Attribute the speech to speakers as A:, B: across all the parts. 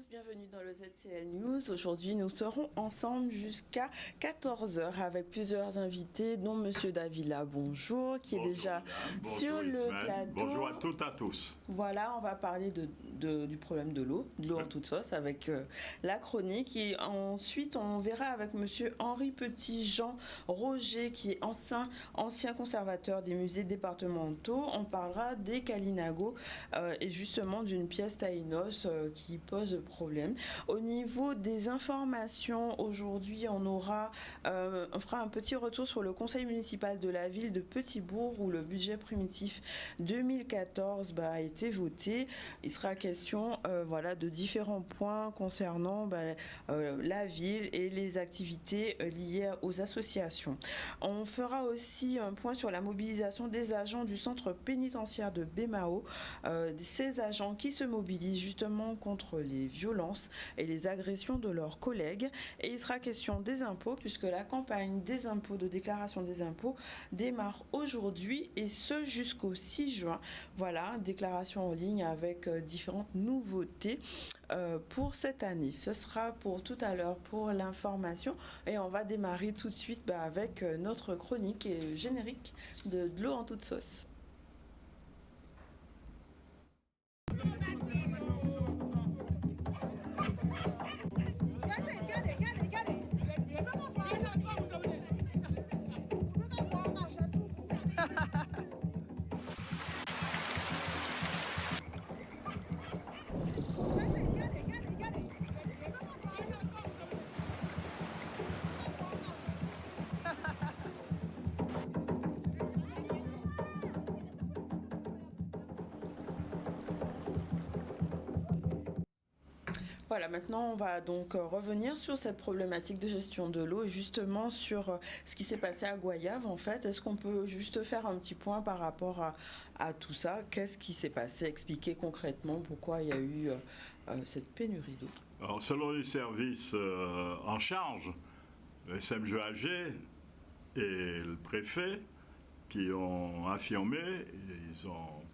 A: tous, bienvenue dans le ZCL News. Aujourd'hui, nous serons ensemble jusqu'à 14h avec plusieurs invités, dont Monsieur Davila, bonjour, qui est déjà sur le plateau.
B: Bonjour à toutes et à tous.
A: Voilà, on va parler du problème de l'eau en toute sauce avec la chronique. Et ensuite, on verra avec Monsieur Henri Petit-Jean Roger, qui est ancien conservateur des musées départementaux. On parlera des Kalinago et justement d'une pièce taïnos qui pose problème. Au niveau des informations, aujourd'hui, on fera un petit retour sur le conseil municipal de la ville de Petit-Bourg où le budget primitif 2014 a été voté. Il sera question de différents points concernant la ville et les activités liées aux associations. On fera aussi un point sur la mobilisation des agents du centre pénitentiaire de Bémao, ces agents qui se mobilisent justement contre les violences et les agressions de leurs collègues. Et il sera question des impôts puisque la campagne des impôts, de déclaration des impôts, démarre aujourd'hui et ce jusqu'au 6 juin. Voilà, déclaration en ligne avec différentes nouveautés pour cette année. Ce sera pour tout à l'heure pour l'information et on va démarrer tout de suite avec notre chronique et générique de l'eau en toute sauce. Voilà, maintenant on va donc revenir sur cette problématique de gestion de l'eau, justement sur ce qui s'est passé à Goyave en fait. Est-ce qu'on peut juste faire un petit point par rapport à tout ça? Qu'est-ce qui s'est passé? Expliquer concrètement pourquoi il y a eu cette pénurie d'eau.
B: Alors, selon les services en charge, le SMGAG et le préfet, qui ont affirmé,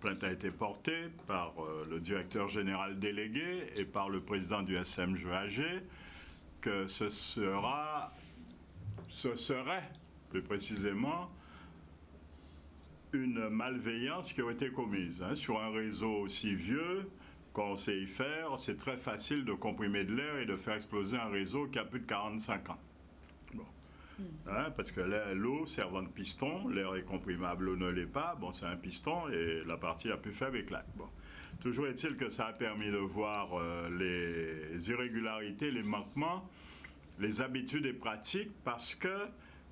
B: plainte a été portée par le directeur général délégué et par le président du SMGAG, que ce serait plus précisément une malveillance qui aurait été commise. Sur un réseau aussi vieux qu'on sait y faire, c'est très facile de comprimer de l'air et de faire exploser un réseau qui a plus de 45 ans. Bon. Parce que l'eau servant de piston, l'air est comprimable, l'eau ne l'est pas, c'est un piston et la partie la plus faible éclate. Bon. Toujours est-il que ça a permis de voir les irrégularités, les manquements, les habitudes et pratiques parce que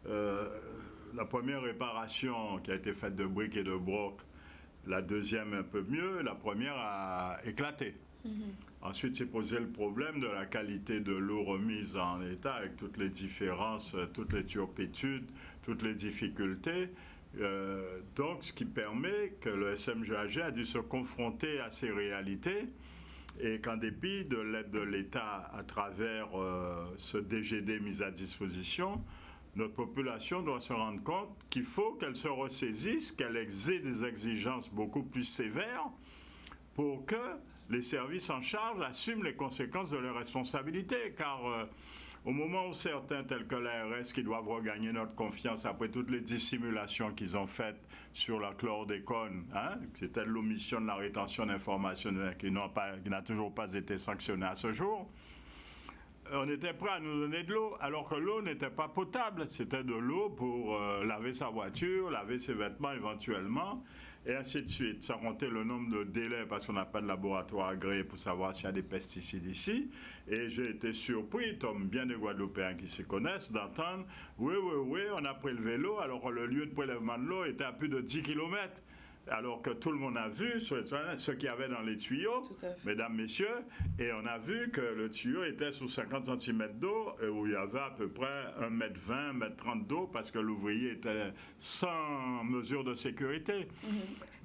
B: la première réparation qui a été faite de briques et de broc, la deuxième un peu mieux, la première a éclaté. Ensuite, s'est posé le problème de la qualité de l'eau remise en état avec toutes les différences, toutes les turpitudes, toutes les difficultés. Donc, ce qui permet que le SMGAG a dû se confronter à ces réalités et qu'en dépit de l'aide de l'État à travers ce DGD mis à disposition, notre population doit se rendre compte qu'il faut qu'elle se ressaisisse, qu'elle ait des exigences beaucoup plus sévères pour que les services en charge assument les conséquences de leurs responsabilités, car au moment où certains, tels que l'ARS, qui doivent regagner notre confiance après toutes les dissimulations qu'ils ont faites sur la chlordécone, c'était l'omission de la rétention d'informations qui n'a toujours pas été sanctionnée à ce jour, on était prêt à nous donner de l'eau, alors que l'eau n'était pas potable. C'était de l'eau pour laver sa voiture, laver ses vêtements éventuellement, et ainsi de suite. Sans compter le nombre de délais, parce qu'on n'a pas de laboratoire agréé pour savoir s'il y a des pesticides ici. Et j'ai été surpris, comme bien des Guadeloupéens qui s'y connaissent, d'entendre « Oui, on a prélevé l'eau, alors que le lieu de prélèvement de l'eau était à plus de 10 km. » Alors que tout le monde a vu ce qu'il y avait dans les tuyaux, mesdames, messieurs, et on a vu que le tuyau était sous 50 cm d'eau, où il y avait à peu près 1,20 m, 1,30 m d'eau, parce que l'ouvrier était sans mesure de sécurité.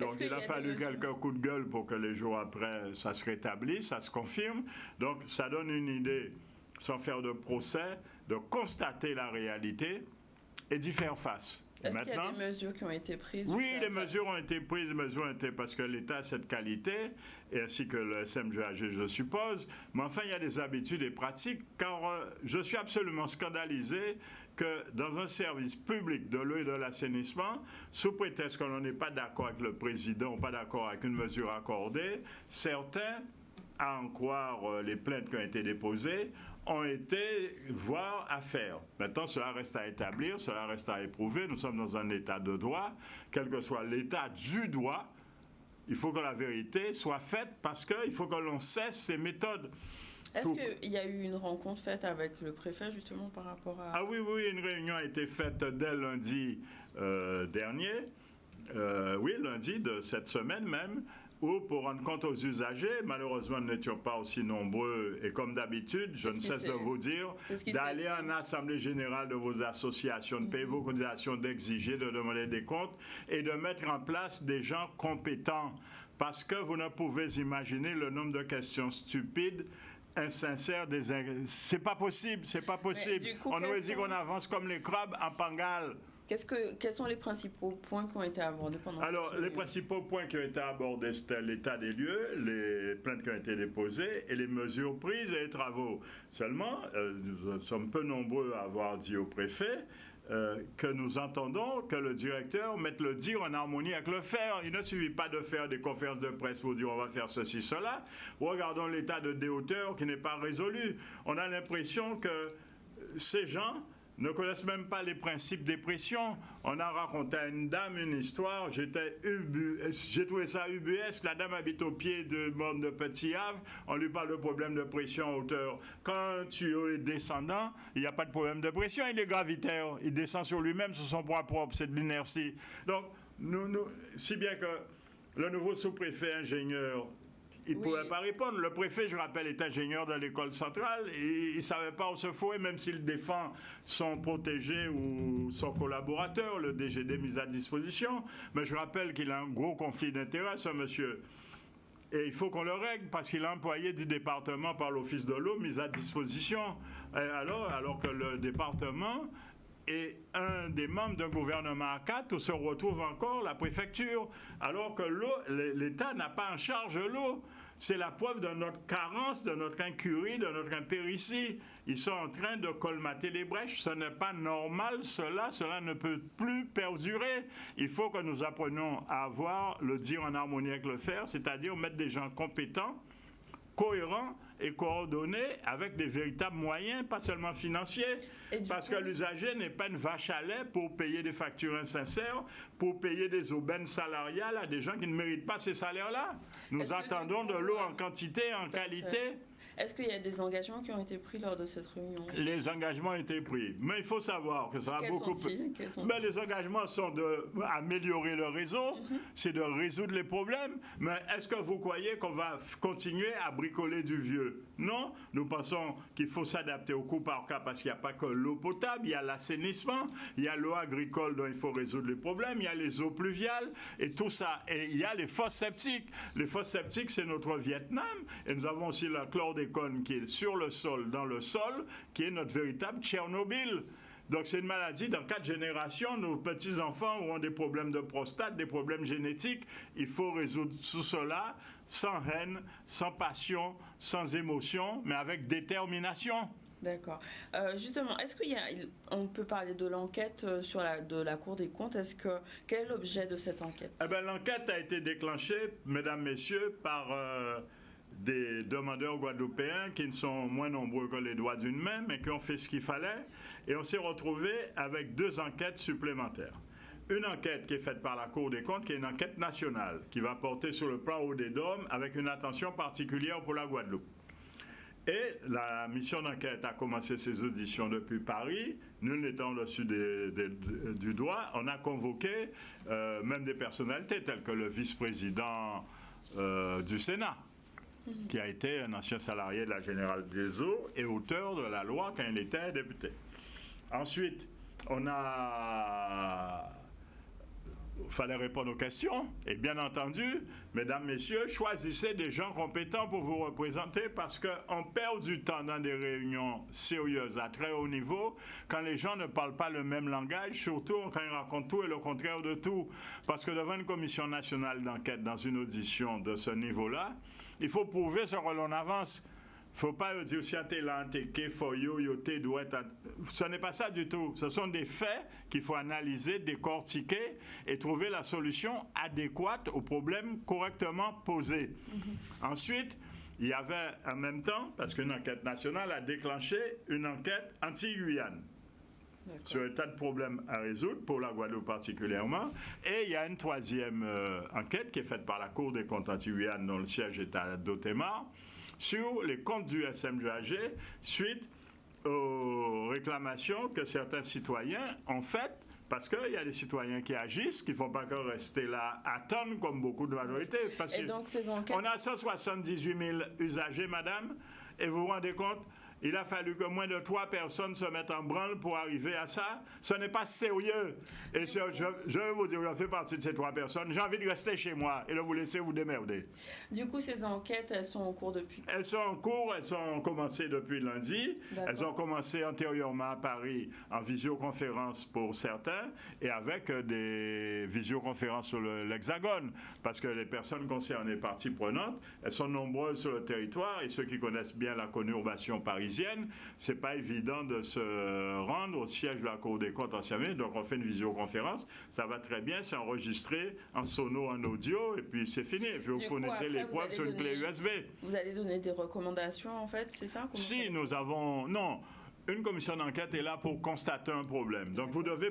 B: Donc il a fallu quelques coups de gueule pour que les jours après, ça se rétablisse, ça se confirme. Donc ça donne une idée, sans faire de procès, de constater la réalité et d'y faire face.
A: Est-ce qu'il y a des mesures qui ont été prises?
B: Oui, les mesures ont été prises, parce que l'État a cette qualité, et ainsi que le SMGAG, je suppose. Mais enfin, il y a des habitudes et pratiques, car je suis absolument scandalisé que dans un service public de l'eau et de l'assainissement, sous prétexte que l'on n'est pas d'accord avec le président ou pas d'accord avec une mesure accordée, certains, à en croire les plaintes qui ont été déposées, ont été voir à faire. Maintenant, cela reste à établir, cela reste à éprouver. Nous sommes dans un état de droit. Quel que soit l'état du droit, il faut que la vérité soit faite parce qu'il faut que l'on cesse ces méthodes.
A: Est-ce qu'il y a eu une rencontre faite avec le préfet justement par rapport à...
B: Ah oui, une réunion a été faite dès lundi dernier, lundi de cette semaine même, où pour rendre compte aux usagers, malheureusement nous n'étions pas aussi nombreux et comme d'habitude, je ne cesse de vous dire, d'aller en assemblée générale de vos associations, de payer vos cotisations, d'exiger, de demander des comptes et de mettre en place des gens compétents parce que vous ne pouvez imaginer le nombre de questions stupides, insincères, c'est pas possible, c'est pas possible. On aurait dit qu'on avance comme les crabes en Bengale.
A: Quels sont les principaux points qui ont été abordés pendant cette réunion?
B: Les principaux points qui ont été abordés, c'était l'état des lieux, les plaintes qui ont été déposées et les mesures prises et les travaux. Seulement, nous sommes peu nombreux à avoir dit au préfet que nous entendons que le directeur mette le dire en harmonie avec le faire. Il ne suffit pas de faire des conférences de presse pour dire on va faire ceci, cela. Regardons l'état de déhauteur qui n'est pas résolu. On a l'impression que ces gens ne connaissent même pas les principes des pressions. On a raconté à une dame une histoire, j'ai trouvé ça ubuesque. La dame habite au pied du mont de Petit Havre, on lui parle de problème de pression en hauteur. Quand tu es descendant, il n'y a pas de problème de pression, il est gravitaire, il descend sur lui-même, sur son poids propre, c'est de l'inertie. Donc, si bien que le nouveau sous-préfet ingénieur, il ne pouvait pas répondre. Le préfet, je rappelle, est ingénieur de l'école centrale et il ne savait pas où se fouer, même s'il défend son protégé ou son collaborateur, le DGD mis à disposition. Mais je rappelle qu'il a un gros conflit d'intérêts, ce monsieur. Et il faut qu'on le règle parce qu'il est employé du département par l'Office de l'eau mis à disposition. Alors que le département est un des membres d'un gouvernement à 4 où se retrouve encore la préfecture, alors que l'État n'a pas en charge l'eau. C'est la preuve de notre carence, de notre incurie, de notre impéritie. Ils sont en train de colmater les brèches. Ce n'est pas normal, cela ne peut plus perdurer. Il faut que nous apprenions à avoir le dire en harmonie avec le faire, c'est-à-dire mettre des gens compétents, cohérents et coordonnés avec des véritables moyens, pas seulement financiers. Parce que l'usager n'est pas une vache à lait pour payer des factures insincères, pour payer des aubaines salariales à des gens qui ne méritent pas ces salaires-là. Nous attendons de l'eau en quantité et en qualité.
A: Est-ce qu'il y a des engagements qui ont été pris lors de cette réunion?
B: Les engagements ont été pris. Mais il faut savoir que ça a beaucoup... Les engagements sont d'améliorer le réseau, c'est de résoudre les problèmes. Mais est-ce que vous croyez qu'on va continuer à bricoler du vieux? Non. Nous pensons qu'il faut s'adapter au coup par cas parce qu'il n'y a pas que l'eau potable, il y a l'assainissement, il y a l'eau agricole dont il faut résoudre les problèmes, il y a les eaux pluviales et tout ça. Et il y a les fosses septiques. Les fosses septiques, c'est notre Vietnam. Et nous avons aussi le chlordécone qui est sur le sol, dans le sol, qui est notre véritable Tchernobyl. Donc c'est une maladie, dans 4 générations, nos petits-enfants auront des problèmes de prostate, des problèmes génétiques. Il faut résoudre tout cela sans haine, sans passion, sans émotion, mais avec détermination.
A: D'accord. Justement, est-ce qu'on peut parler de l'enquête de la Cour des comptes? Quel est l'objet de cette enquête?
B: L'enquête a été déclenchée, mesdames, messieurs, par des demandeurs guadeloupéens qui ne sont moins nombreux que les doigts d'une main, mais qui ont fait ce qu'il fallait. Et on s'est retrouvé avec 2 enquêtes supplémentaires. Une enquête qui est faite par la Cour des comptes, qui est une enquête nationale, qui va porter sur le plan Haut-des-Dômes avec une attention particulière pour la Guadeloupe. Et la mission d'enquête a commencé ses auditions depuis Paris. Nul n'étant au-dessus du doigt. On a convoqué même des personnalités telles que le vice-président du Sénat, qui a été un ancien salarié de la Générale des Eaux et auteur de la loi quand il était député. Ensuite, on a fallait répondre aux questions. Et bien entendu, mesdames, messieurs, choisissez des gens compétents pour vous représenter parce qu'on perd du temps dans des réunions sérieuses à très haut niveau quand les gens ne parlent pas le même langage, surtout quand ils racontent tout et le contraire de tout. Parce que devant une commission nationale d'enquête, dans une audition de ce niveau-là, il faut prouver ce rôle en avance. Il ne faut pas dire si tu es là, tu es for you, ce n'est pas ça du tout. Ce sont des faits qu'il faut analyser, décortiquer et trouver la solution adéquate au problème correctement posé. Ensuite, il y avait en même temps, parce qu'une enquête nationale a déclenché une enquête anti-Guyane sur un tas de problèmes à résoudre, pour la Guadeloupe particulièrement. Et il y a une troisième enquête qui est faite par la Cour des comptes anti-Guyane, dont le siège est à Dotemar, sur les comptes du SMGAG suite aux réclamations que certains citoyens ont faites, parce qu'il y a des citoyens qui agissent, qui ne font pas que rester là, attendre comme beaucoup de majorités. Parce
A: et donc ces enquêtes...
B: On a 178 000 usagers, madame, et vous vous rendez compte, il a fallu que moins de 3 personnes se mettent en branle pour arriver à ça. Ce n'est pas sérieux. Et je vais vous dire, je fais partie de ces 3 personnes. J'ai envie de rester chez moi et de vous laisser vous démerder.
A: Du coup, ces enquêtes, elles sont en cours depuis?
B: Elles sont en cours, elles ont commencé depuis lundi. Elles ont commencé antérieurement à Paris en visioconférence pour certains et avec des visioconférences sur l'Hexagone. Parce que les personnes concernées, parties prenantes, elles sont nombreuses sur le territoire et ceux qui connaissent bien la conurbation parisienne, c'est pas évident de se rendre au siège de la Cour des comptes en Siamais, donc on fait une visioconférence, ça va très bien, c'est enregistré en sono, en audio, et puis c'est fini. Et puis vous fournissez les preuves sur une clé USB.
A: Vous allez donner des recommandations, en fait, c'est ça?
B: Si, nous avons... Non, une commission d'enquête est là pour constater un problème. Donc vous devez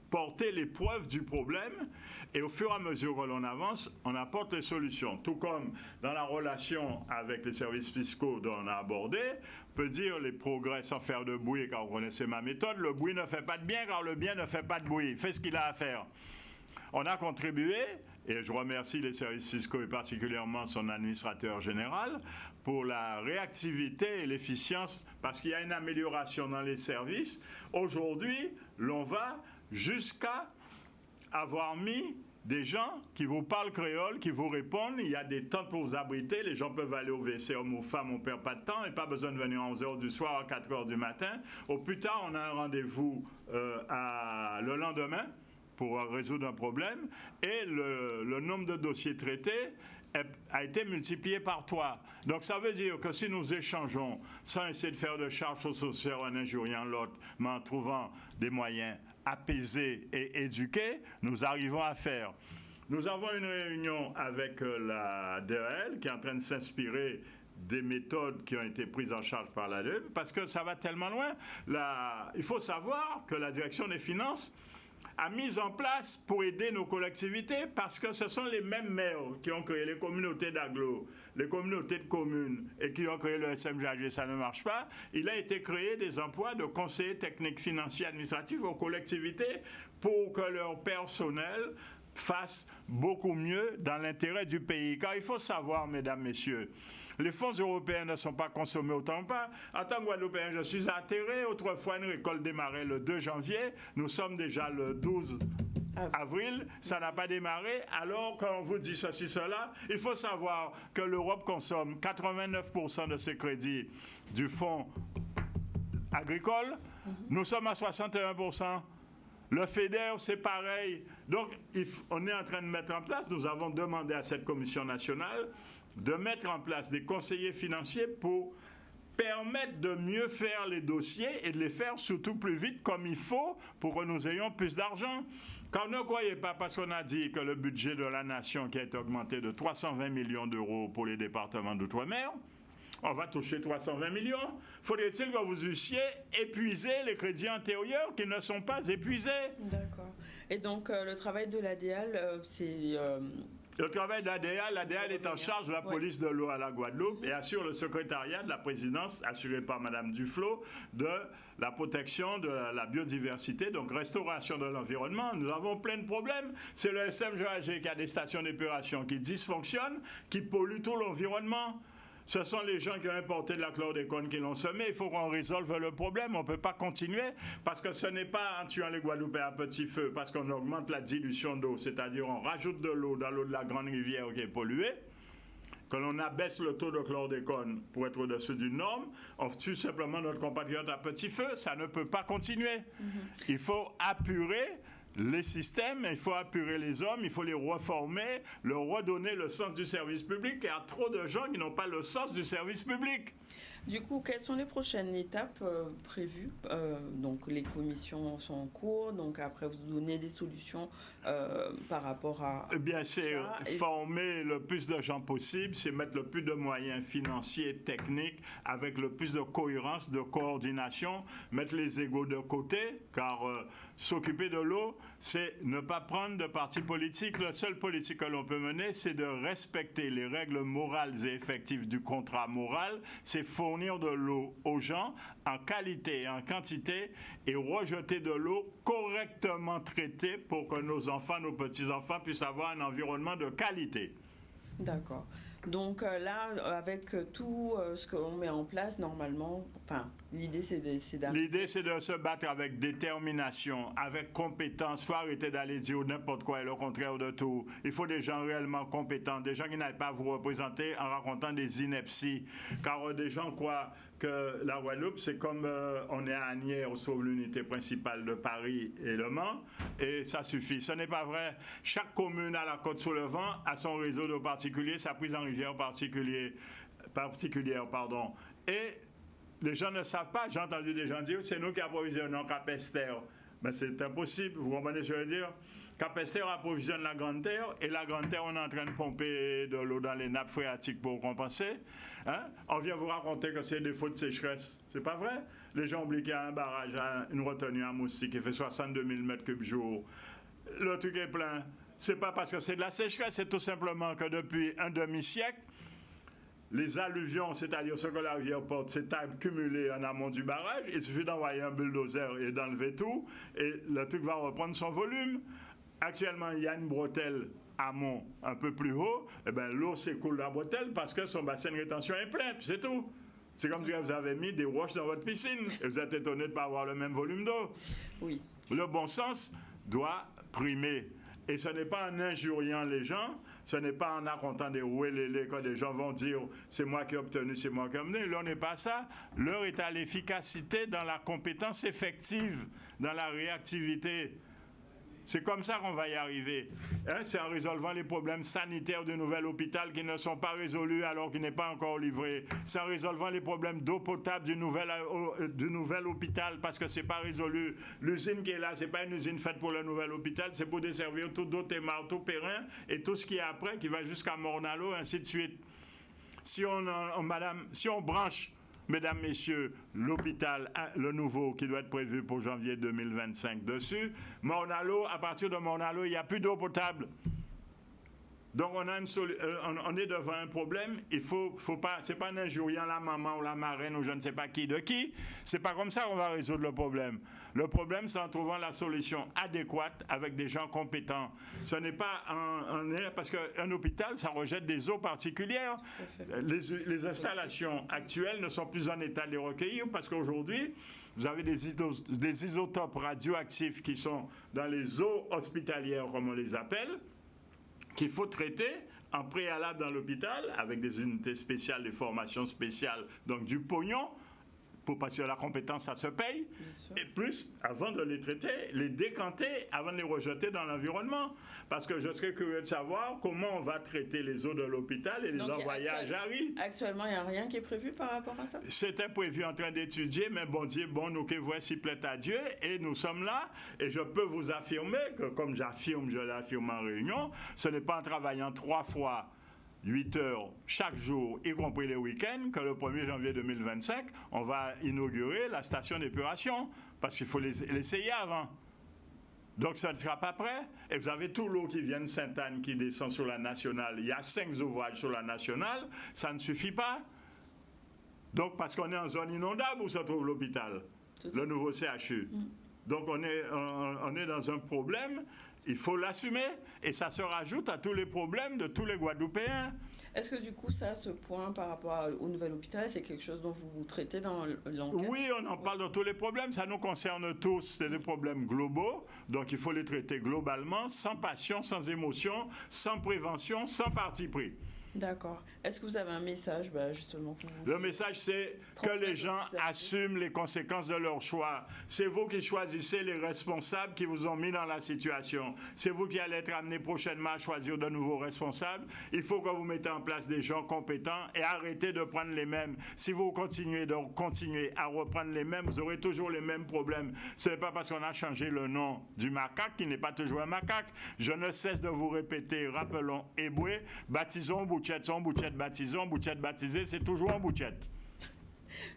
B: porter les preuves du problème et au fur et à mesure que l'on avance, on apporte les solutions. Tout comme dans la relation avec les services fiscaux dont on a abordé, on peut dire les progrès sans faire de bruit, car vous connaissez ma méthode, le bruit ne fait pas de bien car le bien ne fait pas de bruit. Fais ce qu'il a à faire. On a contribué, et je remercie les services fiscaux et particulièrement son administrateur général, pour la réactivité et l'efficience, parce qu'il y a une amélioration dans les services. Aujourd'hui, l'on va jusqu'à avoir mis des gens qui vous parlent créole, qui vous répondent. Il y a des temps pour vous abriter. Les gens peuvent aller au WC, hommes ou femmes, on ne perd pas de temps. Et pas besoin de venir à 11h du soir, à 4h du matin. Au plus tard, on a un rendez-vous le lendemain pour résoudre un problème. Et le nombre de dossiers traités a été multiplié par 3. Donc ça veut dire que si nous échangeons sans essayer de faire de charges sociales en injuriant l'autre, mais en trouvant des moyens apaisés et éduqués, nous arrivons à faire. Nous avons une réunion avec la DEL qui est en train de s'inspirer des méthodes qui ont été prises en charge par la DEL, parce que ça va tellement loin. Il faut savoir que la direction des finances a mis en place pour aider nos collectivités, parce que ce sont les mêmes maires qui ont créé les communautés d'agglo, les communautés de communes et qui ont créé le SMGAG, ça ne marche pas. Il a été créé des emplois de conseillers techniques financiers administratifs aux collectivités pour que leur personnel fasse beaucoup mieux dans l'intérêt du pays. Car il faut savoir, mesdames, messieurs, les fonds européens ne sont pas consommés autant pas. En tant que Guadeloupéen, je suis atterré. Autrefois, une récolte démarrait le 2 janvier. Nous sommes déjà le 12 avril. Ça n'a pas démarré. Alors, quand on vous dit ceci, cela, il faut savoir que l'Europe consomme 89% de ses crédits du fonds agricole. Nous sommes à 61%. Le FEDER, c'est pareil. Donc, on est en train de mettre en place, nous avons demandé à cette commission nationale de mettre en place des conseillers financiers pour permettre de mieux faire les dossiers et de les faire surtout plus vite comme il faut pour que nous ayons plus d'argent. Quand ne croyez pas, parce qu'on a dit que le budget de la nation qui a été augmenté de 320 millions d'euros pour les départements d'outre-mer, on va toucher 320 millions. Faudrait-il que vous eussiez épuisé les crédits antérieurs qui ne sont pas épuisés?
A: D'accord. Et donc, le travail de l'ADL, c'est...
B: Le travail de l'ADL est en charge de la police de l'eau à la Guadeloupe et assure le secrétariat de la présidence, assuré par Mme Duflo, de la protection de la biodiversité, donc restauration de l'environnement. Nous avons plein de problèmes. C'est le SMGAG qui a des stations d'épuration qui dysfonctionnent, qui polluent tout l'environnement. Ce sont les gens qui ont importé de la chlordécone qui l'ont semé. Il faut qu'on résolve le problème. On ne peut pas continuer parce que ce n'est pas en tuant les Guadeloupéens à petit feu, parce qu'on augmente la dilution d'eau, c'est-à-dire on rajoute de l'eau dans l'eau de la grande rivière qui est polluée, que l'on abaisse le taux de chlordécone pour être au-dessus d'une norme, on tue simplement notre compatriote à petit feu. Ça ne peut pas continuer. Il faut apurer les systèmes, il faut apurer les hommes, il faut les reformer, leur redonner le sens du service public. Il y a trop de gens qui n'ont pas le sens du service public.
A: Du coup, quelles sont les prochaines étapes prévues? Donc, les commissions sont en cours. Donc, après, vous donnez des solutions par rapport à...
B: Eh bien, c'est former le plus de gens possible, c'est mettre le plus de moyens financiers, techniques, avec le plus de cohérence, de coordination, mettre les égos de côté, car s'occuper de l'eau, c'est ne pas prendre de parti politique. La seule politique que l'on peut mener, c'est de respecter les règles morales et effectives du contrat moral, c'est fournir de l'eau aux gens en qualité et en quantité et rejeter de l'eau correctement traitée pour que nos enfants, nos petits-enfants puissent avoir un environnement de qualité.
A: D'accord. Donc là, avec tout ce qu'on met en place, normalement, l'idée c'est d'arriver.
B: L'idée c'est de se battre avec détermination, avec compétence. Il faut arrêter d'aller dire n'importe quoi et le contraire de tout. Il faut des gens réellement compétents, des gens qui n'aillent pas vous représenter en racontant des inepties. Car des gens croient que la Guadeloupe, c'est comme on est à Asnières, on sauve l'unité principale de Paris et Le Mans, et ça suffit. Ce n'est pas vrai. Chaque commune à la Côte-sur-le-Vent a son réseau de particuliers, sa prise en rivière particulière. Et les gens ne savent pas. J'ai entendu des gens dire c'est nous qui approvisionnons Capesterre. Mais c'est impossible. Vous comprenez ce que je veux dire? Capesterre approvisionne la Grande Terre et la Grande Terre, on est en train de pomper de l'eau dans les nappes phréatiques pour compenser. On vient vous raconter que c'est des fautes de sécheresse. C'est pas vrai. Les gens oublient qu'il y a un barrage, une retenue à Moustique qui fait 62 000 m3 jour. Le truc est plein. C'est pas parce que c'est de la sécheresse, c'est tout simplement que depuis un demi-siècle, les alluvions, c'est-à-dire ce que la rivière porte, s'est accumulé en amont du barrage. Il suffit d'envoyer un bulldozer et d'enlever tout, et le truc va reprendre son volume. Actuellement, il y a une bretelle amont un peu plus haut. Eh bien, l'eau s'écoule dans la bretelle parce que son bassin de rétention est plein, puis c'est tout. C'est comme si vous avez mis des roches dans votre piscine et vous êtes étonné de ne pas avoir le même volume d'eau.
A: Oui.
B: Le bon sens doit primer. Et ce n'est pas en injuriant les gens, ce n'est pas en racontant des roués-lélés quand des gens vont dire « c'est moi qui ai obtenu, c'est moi qui ai amené ». L'heure n'est pas ça. L'heure est à l'efficacité dans la compétence effective, dans la réactivité. C'est comme ça qu'on va y arriver. C'est en résolvant les problèmes sanitaires du nouvel hôpital qui ne sont pas résolus alors qu'il n'est pas encore livré. C'est en résolvant les problèmes d'eau potable du nouvel hôpital parce que ce n'est pas résolu. L'usine qui est là, ce n'est pas une usine faite pour le nouvel hôpital, c'est pour desservir tout d'autres marteaux Perrin et tout ce qui est après qui va jusqu'à Morne-à-l'Eau, ainsi de suite. Si on branche, mesdames, messieurs, l'hôpital, le nouveau, qui doit être prévu pour janvier 2025 dessus, Morne-à-l'Eau, à partir de Morne-à-l'Eau, il n'y a plus d'eau potable. Donc on est devant un problème, c'est pas en injuriant la maman ou la marraine ou je ne sais pas qui de qui, c'est pas comme ça qu'on va résoudre le problème. Le problème, c'est en trouvant la solution adéquate avec des gens compétents. Ce n'est pas parce qu'un hôpital, ça rejette des eaux particulières. Les installations actuelles ne sont plus en état de les recueillir parce qu'aujourd'hui, vous avez des isotopes radioactifs qui sont dans les eaux hospitalières, comme on les appelle, qu'il faut traiter en préalable dans l'hôpital avec des unités spéciales, des formations spéciales, donc du pognon, parce que la compétence, ça se paye, et plus, avant de les traiter, les décanter avant de les rejeter dans l'environnement. Parce que je serais curieux de savoir comment on va traiter les eaux de l'hôpital et les envoyer à Jarry.
A: Actuellement, il n'y a rien qui est prévu par rapport à ça? C'était
B: prévu en train d'étudier, mais bon Dieu, nous qui voici plaît à Dieu, et nous sommes là, et je peux vous affirmer que, comme je l'affirme en réunion, ce n'est pas en travaillant 3 fois 8 heures chaque jour, y compris les week-ends, que le 1er janvier 2025, on va inaugurer la station d'épuration, parce qu'il faut l'essayer avant. Donc ça ne sera pas prêt. Et vous avez tout l'eau qui vient de Sainte-Anne qui descend sur la nationale. Il y a 5 ouvrages sur la nationale, ça ne suffit pas. Donc parce qu'on est en zone inondable où se trouve l'hôpital, le nouveau CHU. Donc on est dans un problème. Il faut l'assumer et ça se rajoute à tous les problèmes de tous les Guadeloupéens.
A: Est-ce que du coup, ça, ce point par rapport au nouvel hôpital, c'est quelque chose dont vous traitez dans l'enquête?
B: Oui, on en parle de tous les problèmes. Ça nous concerne tous. C'est des problèmes globaux. Donc, il faut les traiter globalement, sans passion, sans émotion, sans prévention, sans parti pris.
A: D'accord. Est-ce que vous avez un message, justement, pour vous?
B: Le message, c'est que les gens assument les conséquences de leur choix. C'est vous qui choisissez les responsables qui vous ont mis dans la situation. C'est vous qui allez être amené prochainement à choisir de nouveaux responsables. Il faut que vous mettez en place des gens compétents et arrêtez de prendre les mêmes. Si vous continuez à reprendre les mêmes, vous aurez toujours les mêmes problèmes. Ce n'est pas parce qu'on a changé le nom du macaque qu'il n'est pas toujours un macaque. Je ne cesse de vous répéter, rappelons Eboué, baptisons Bouchette, son Bouchette baptisons, Bouchette baptisé, c'est toujours un Bouchette.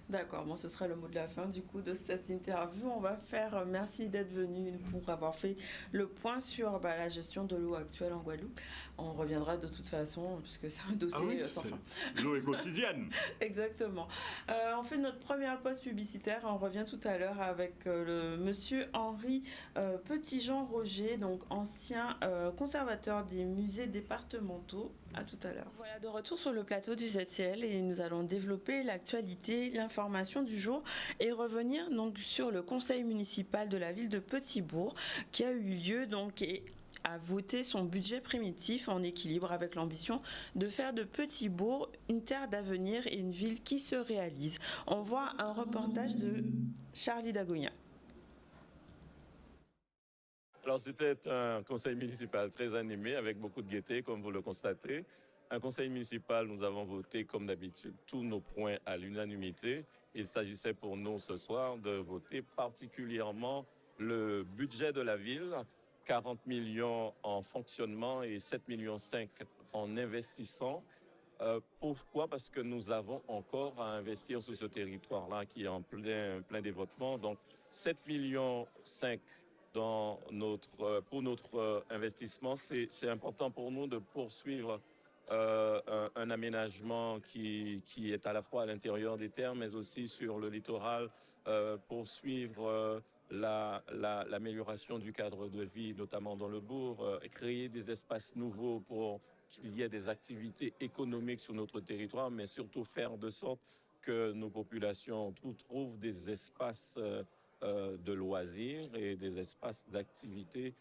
A: D'accord, bon, ce sera le mot de la fin du coup de cette interview. On va faire, merci d'être venu pour avoir fait le point sur la gestion de l'eau actuelle en Guadeloupe. On reviendra de toute façon, puisque c'est un dossier sans fin.
B: L'eau est quotidienne.
A: Exactement. On fait notre première pause publicitaire. On revient tout à l'heure avec le monsieur Henri Petitjean Roger, donc ancien conservateur des musées départementaux. À tout à l'heure. Voilà, de retour sur le plateau du ZCL et nous allons développer l'actualité, l'information du jour et revenir donc sur le conseil municipal de la ville de Petit-Bourg qui a eu lieu donc et a voté son budget primitif en équilibre avec l'ambition de faire de Petit-Bourg une terre d'avenir et une ville qui se réalise. On voit un reportage de Charlie Dagonia.
C: Alors c'était un conseil municipal très animé avec beaucoup de gaieté comme vous le constatez. Un conseil municipal, nous avons voté comme d'habitude tous nos points à l'unanimité. Il s'agissait pour nous ce soir de voter particulièrement le budget de la ville, 40 millions en fonctionnement et 7,5 millions en investissant. Pourquoi? Parce que nous avons encore à investir sur ce territoire-là qui est en plein développement. Donc 7,5 millions pour notre investissement, c'est important pour nous de poursuivre un aménagement qui est à la fois à l'intérieur des terres, mais aussi sur le littoral, poursuivre l'amélioration du cadre de vie, notamment dans le bourg, créer des espaces nouveaux pour qu'il y ait des activités économiques sur notre territoire, mais surtout faire de sorte que nos populations trouvent des espaces de loisirs et des espaces d'activité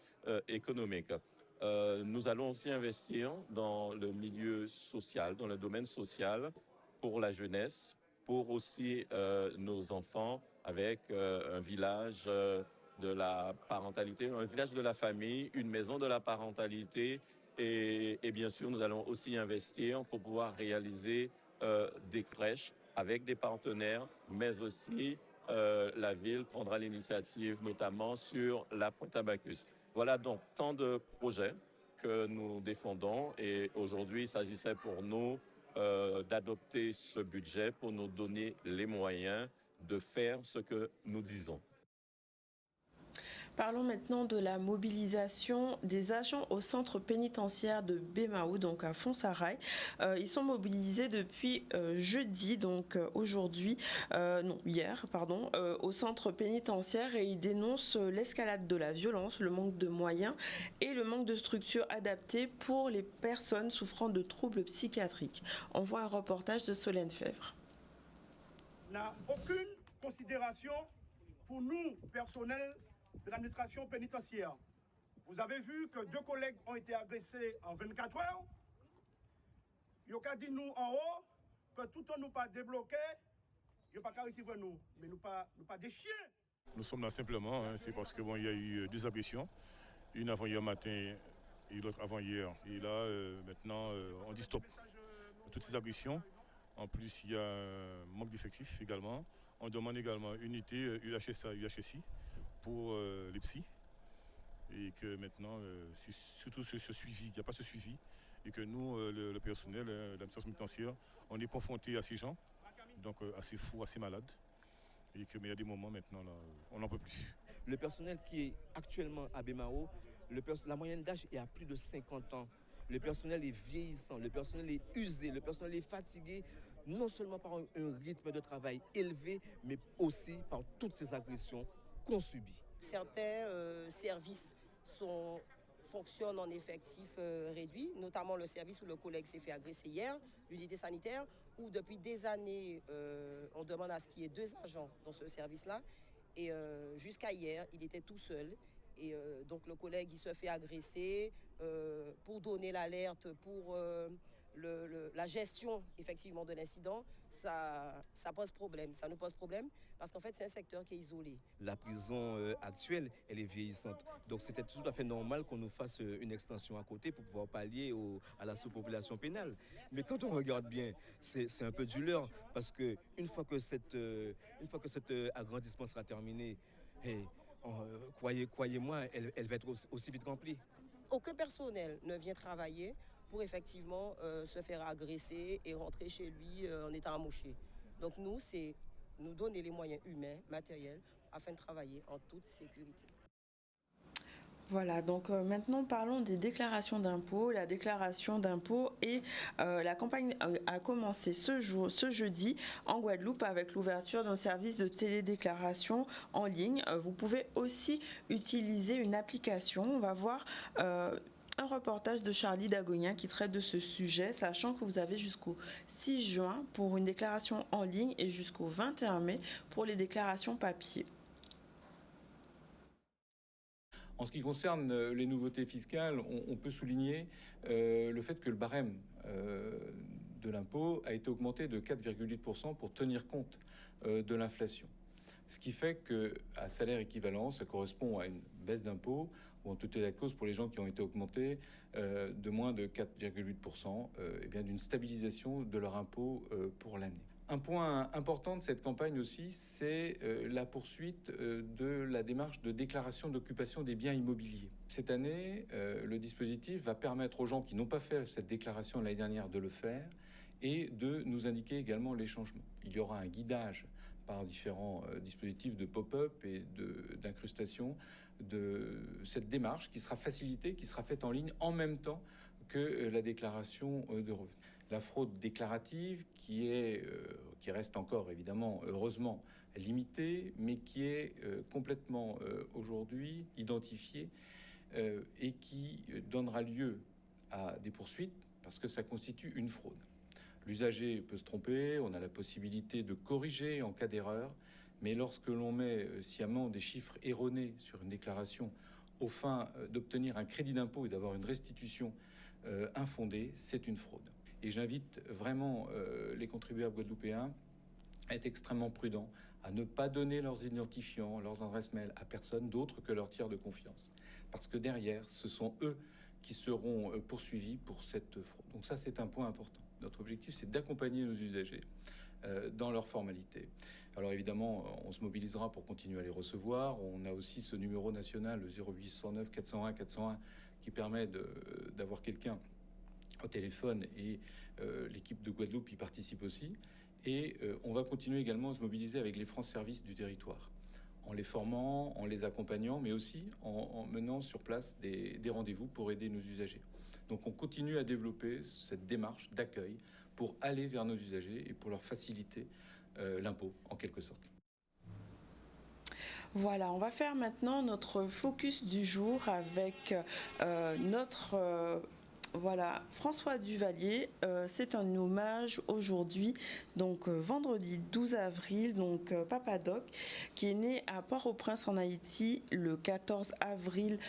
C: économique. Nous allons aussi investir dans le milieu social, dans le domaine social, pour la jeunesse, pour aussi nos enfants, avec un village de la parentalité, un village de la famille, une maison de la parentalité. Et bien sûr, nous allons aussi investir pour pouvoir réaliser des crèches avec des partenaires, mais aussi la ville prendra l'initiative, notamment sur la Pointe-à-Bacchus. Voilà donc tant de projets que nous défendons et aujourd'hui, il s'agissait pour nous d'adopter ce budget pour nous donner les moyens de faire ce que nous disons.
A: Parlons maintenant de la mobilisation des agents au centre pénitentiaire de Bémao, donc à Fonsarail. Ils sont mobilisés depuis jeudi, donc hier, au centre pénitentiaire et ils dénoncent l'escalade de la violence, le manque de moyens et le manque de structures adaptées pour les personnes souffrant de troubles psychiatriques. On voit un reportage de Solène Fèvre.
D: Il n'a aucune considération pour nous, personnels de l'administration pénitentiaire. Vous avez vu que 2 collègues ont été agressés en 24 heures. Il a dit nous en haut que tout le monde nous pas débloqué, il n'y a pas qu'à recevoir nous, mais nous pas des chiens.
E: Nous sommes là simplement, c'est parce que il y a eu 2 agressions, une avant-hier matin et l'autre avant-hier. Et là, maintenant, on dit stop à toutes ces agressions. En plus, il y a un manque d'effectifs également. On demande également une unité UHSA, UHSI pour les psys. Et que maintenant, c'est surtout ce suivi, il n'y a pas ce suivi. Et que nous, le personnel de l'administration pénitentiaire, on est confronté à ces gens, donc assez fous, assez malades. Et qu'il y a des moments maintenant, là, on n'en peut plus.
F: Le personnel qui est actuellement à Bémao, la moyenne d'âge est à plus de 50 ans. Le personnel est vieillissant, le personnel est usé, le personnel est fatigué, non seulement par un rythme de travail élevé, mais aussi par toutes ces agressions qu'on subit.
G: Certains services sont fonctionne en effectif réduit, notamment le service où le collègue s'est fait agresser hier, l'unité sanitaire, où depuis des années, on demande à ce qu'il y ait 2 agents dans ce service-là. Et jusqu'à hier, il était tout seul. Et donc le collègue, il se fait agresser pour donner l'alerte, pour la gestion effectivement de l'incident. Ça pose problème, ça nous pose problème parce qu'en fait c'est un secteur qui est isolé.
F: La prison actuelle, elle est vieillissante. Donc c'était tout à fait normal qu'on nous fasse une extension à côté pour pouvoir pallier à la sous-population pénale. Mais quand on regarde bien, c'est un peu du leurre parce que une fois que cet agrandissement sera terminé, croyez-moi, elle va être aussi vite remplie.
G: Aucun personnel ne vient travailler pour effectivement se faire agresser et rentrer chez lui en étant amoché. Donc nous, c'est nous donner les moyens humains, matériels, afin de travailler en toute sécurité.
A: Voilà, donc maintenant parlons des déclarations d'impôts. La déclaration d'impôts et la campagne a commencé ce jeudi en Guadeloupe avec l'ouverture d'un service de télédéclaration en ligne. Vous pouvez aussi utiliser une application. On va voir un reportage de Charlie Dagonia qui traite de ce sujet, sachant que vous avez jusqu'au 6 juin pour une déclaration en ligne et jusqu'au 21 mai pour les déclarations papier.
H: En ce qui concerne les nouveautés fiscales, on peut souligner le fait que le barème de l'impôt a été augmenté de 4,8% pour tenir compte de l'inflation. Ce qui fait qu'à salaire équivalent, ça correspond à une baisse d'impôt, ou en tout état de cause pour les gens qui ont été augmentés de moins de 4,8%, et bien d'une stabilisation de leur impôt pour l'année. Un point important de cette campagne aussi, c'est la poursuite de la démarche de déclaration d'occupation des biens immobiliers. Cette année, le dispositif va permettre aux gens qui n'ont pas fait cette déclaration l'année dernière de le faire et de nous indiquer également les changements. Il y aura un guidage par différents dispositifs de pop-up et d'incrustation de cette démarche qui sera facilitée, qui sera faite en ligne en même temps que la déclaration de revenus. La fraude déclarative qui reste encore évidemment heureusement limitée, mais qui est complètement aujourd'hui identifiée et qui donnera lieu à des poursuites parce que ça constitue une fraude. L'usager peut se tromper, on a la possibilité de corriger en cas d'erreur, mais lorsque l'on met sciemment des chiffres erronés sur une déclaration aux fins d'obtenir un crédit d'impôt et d'avoir une restitution infondée, c'est une fraude. Et j'invite vraiment les contribuables guadeloupéens à être extrêmement prudents, à ne pas donner leurs identifiants, leurs adresses mail à personne d'autre que leur tiers de confiance. Parce que derrière, ce sont eux qui seront poursuivis pour cette fraude. Donc ça, c'est un point important. Notre objectif, c'est d'accompagner nos usagers dans leurs formalités. Alors évidemment, on se mobilisera pour continuer à les recevoir. On a aussi ce numéro national, le 0809 401 401, qui permet d'avoir quelqu'un au téléphone et l'équipe de Guadeloupe y participe aussi. Et on va continuer également à se mobiliser avec les France Services du territoire, en les formant, en les accompagnant, mais aussi en menant sur place des rendez-vous pour aider nos usagers. Donc on continue à développer cette démarche d'accueil pour aller vers nos usagers et pour leur faciliter l'impôt en quelque sorte.
A: Voilà, on va faire maintenant notre focus du jour avec Voilà, François Duvalier, c'est un hommage aujourd'hui, donc vendredi 12 avril, donc Papa Doc, qui est né à Port-au-Prince en Haïti le 14 avril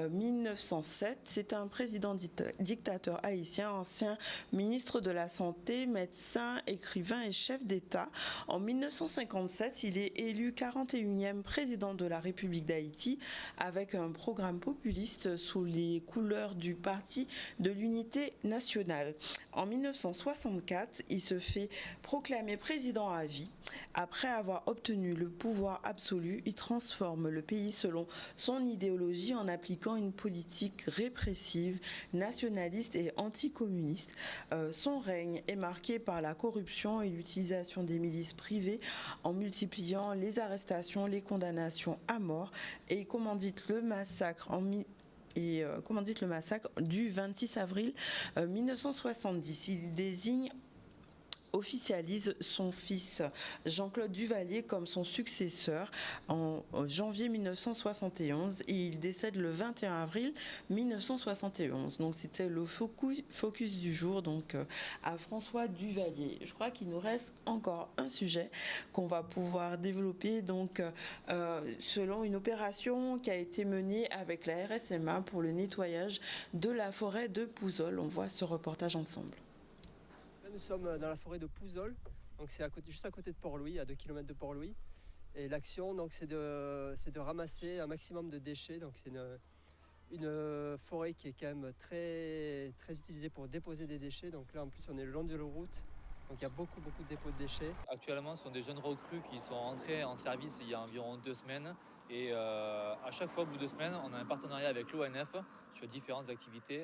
A: 1907. C'est un président dictateur haïtien, ancien ministre de la Santé, médecin, écrivain et chef d'État. En 1957, il est élu 41e président de la République d'Haïti avec un programme populiste sous les couleurs du parti de l'unité nationale. En 1964, il se fait proclamer président à vie. Après avoir obtenu le pouvoir absolu, il transforme le pays selon son idéologie en appliquant une politique répressive, nationaliste et anticommuniste. Son règne est marqué par la corruption et l'utilisation des milices privées en multipliant les arrestations, les condamnations à mort et commandite le massacre du 26 avril 1970. Il désigne officialise son fils Jean-Claude Duvalier comme son successeur en janvier 1971 et il décède le 21 avril 1971. Donc c'était le focus du jour donc à François Duvalier. Je crois qu'il nous reste encore un sujet qu'on va pouvoir développer donc selon une opération qui a été menée avec la RSMA pour le nettoyage de la forêt de Pouzol. On voit ce reportage ensemble.
I: Là, nous sommes dans la forêt de Pouzol, donc c'est juste à côté de Port-Louis, à 2 km de Port-Louis. Et l'action, donc, c'est de ramasser un maximum de déchets. Donc c'est une forêt qui est quand même très, très utilisée pour déposer des déchets. Donc là, en plus, on est le long de la route. Donc il y a beaucoup de dépôts de déchets.
J: Actuellement, ce sont des jeunes recrues qui sont entrés en service il y a environ 2 semaines. Et à chaque fois, au bout de 2 semaines, on a un partenariat avec l'ONF sur différentes activités.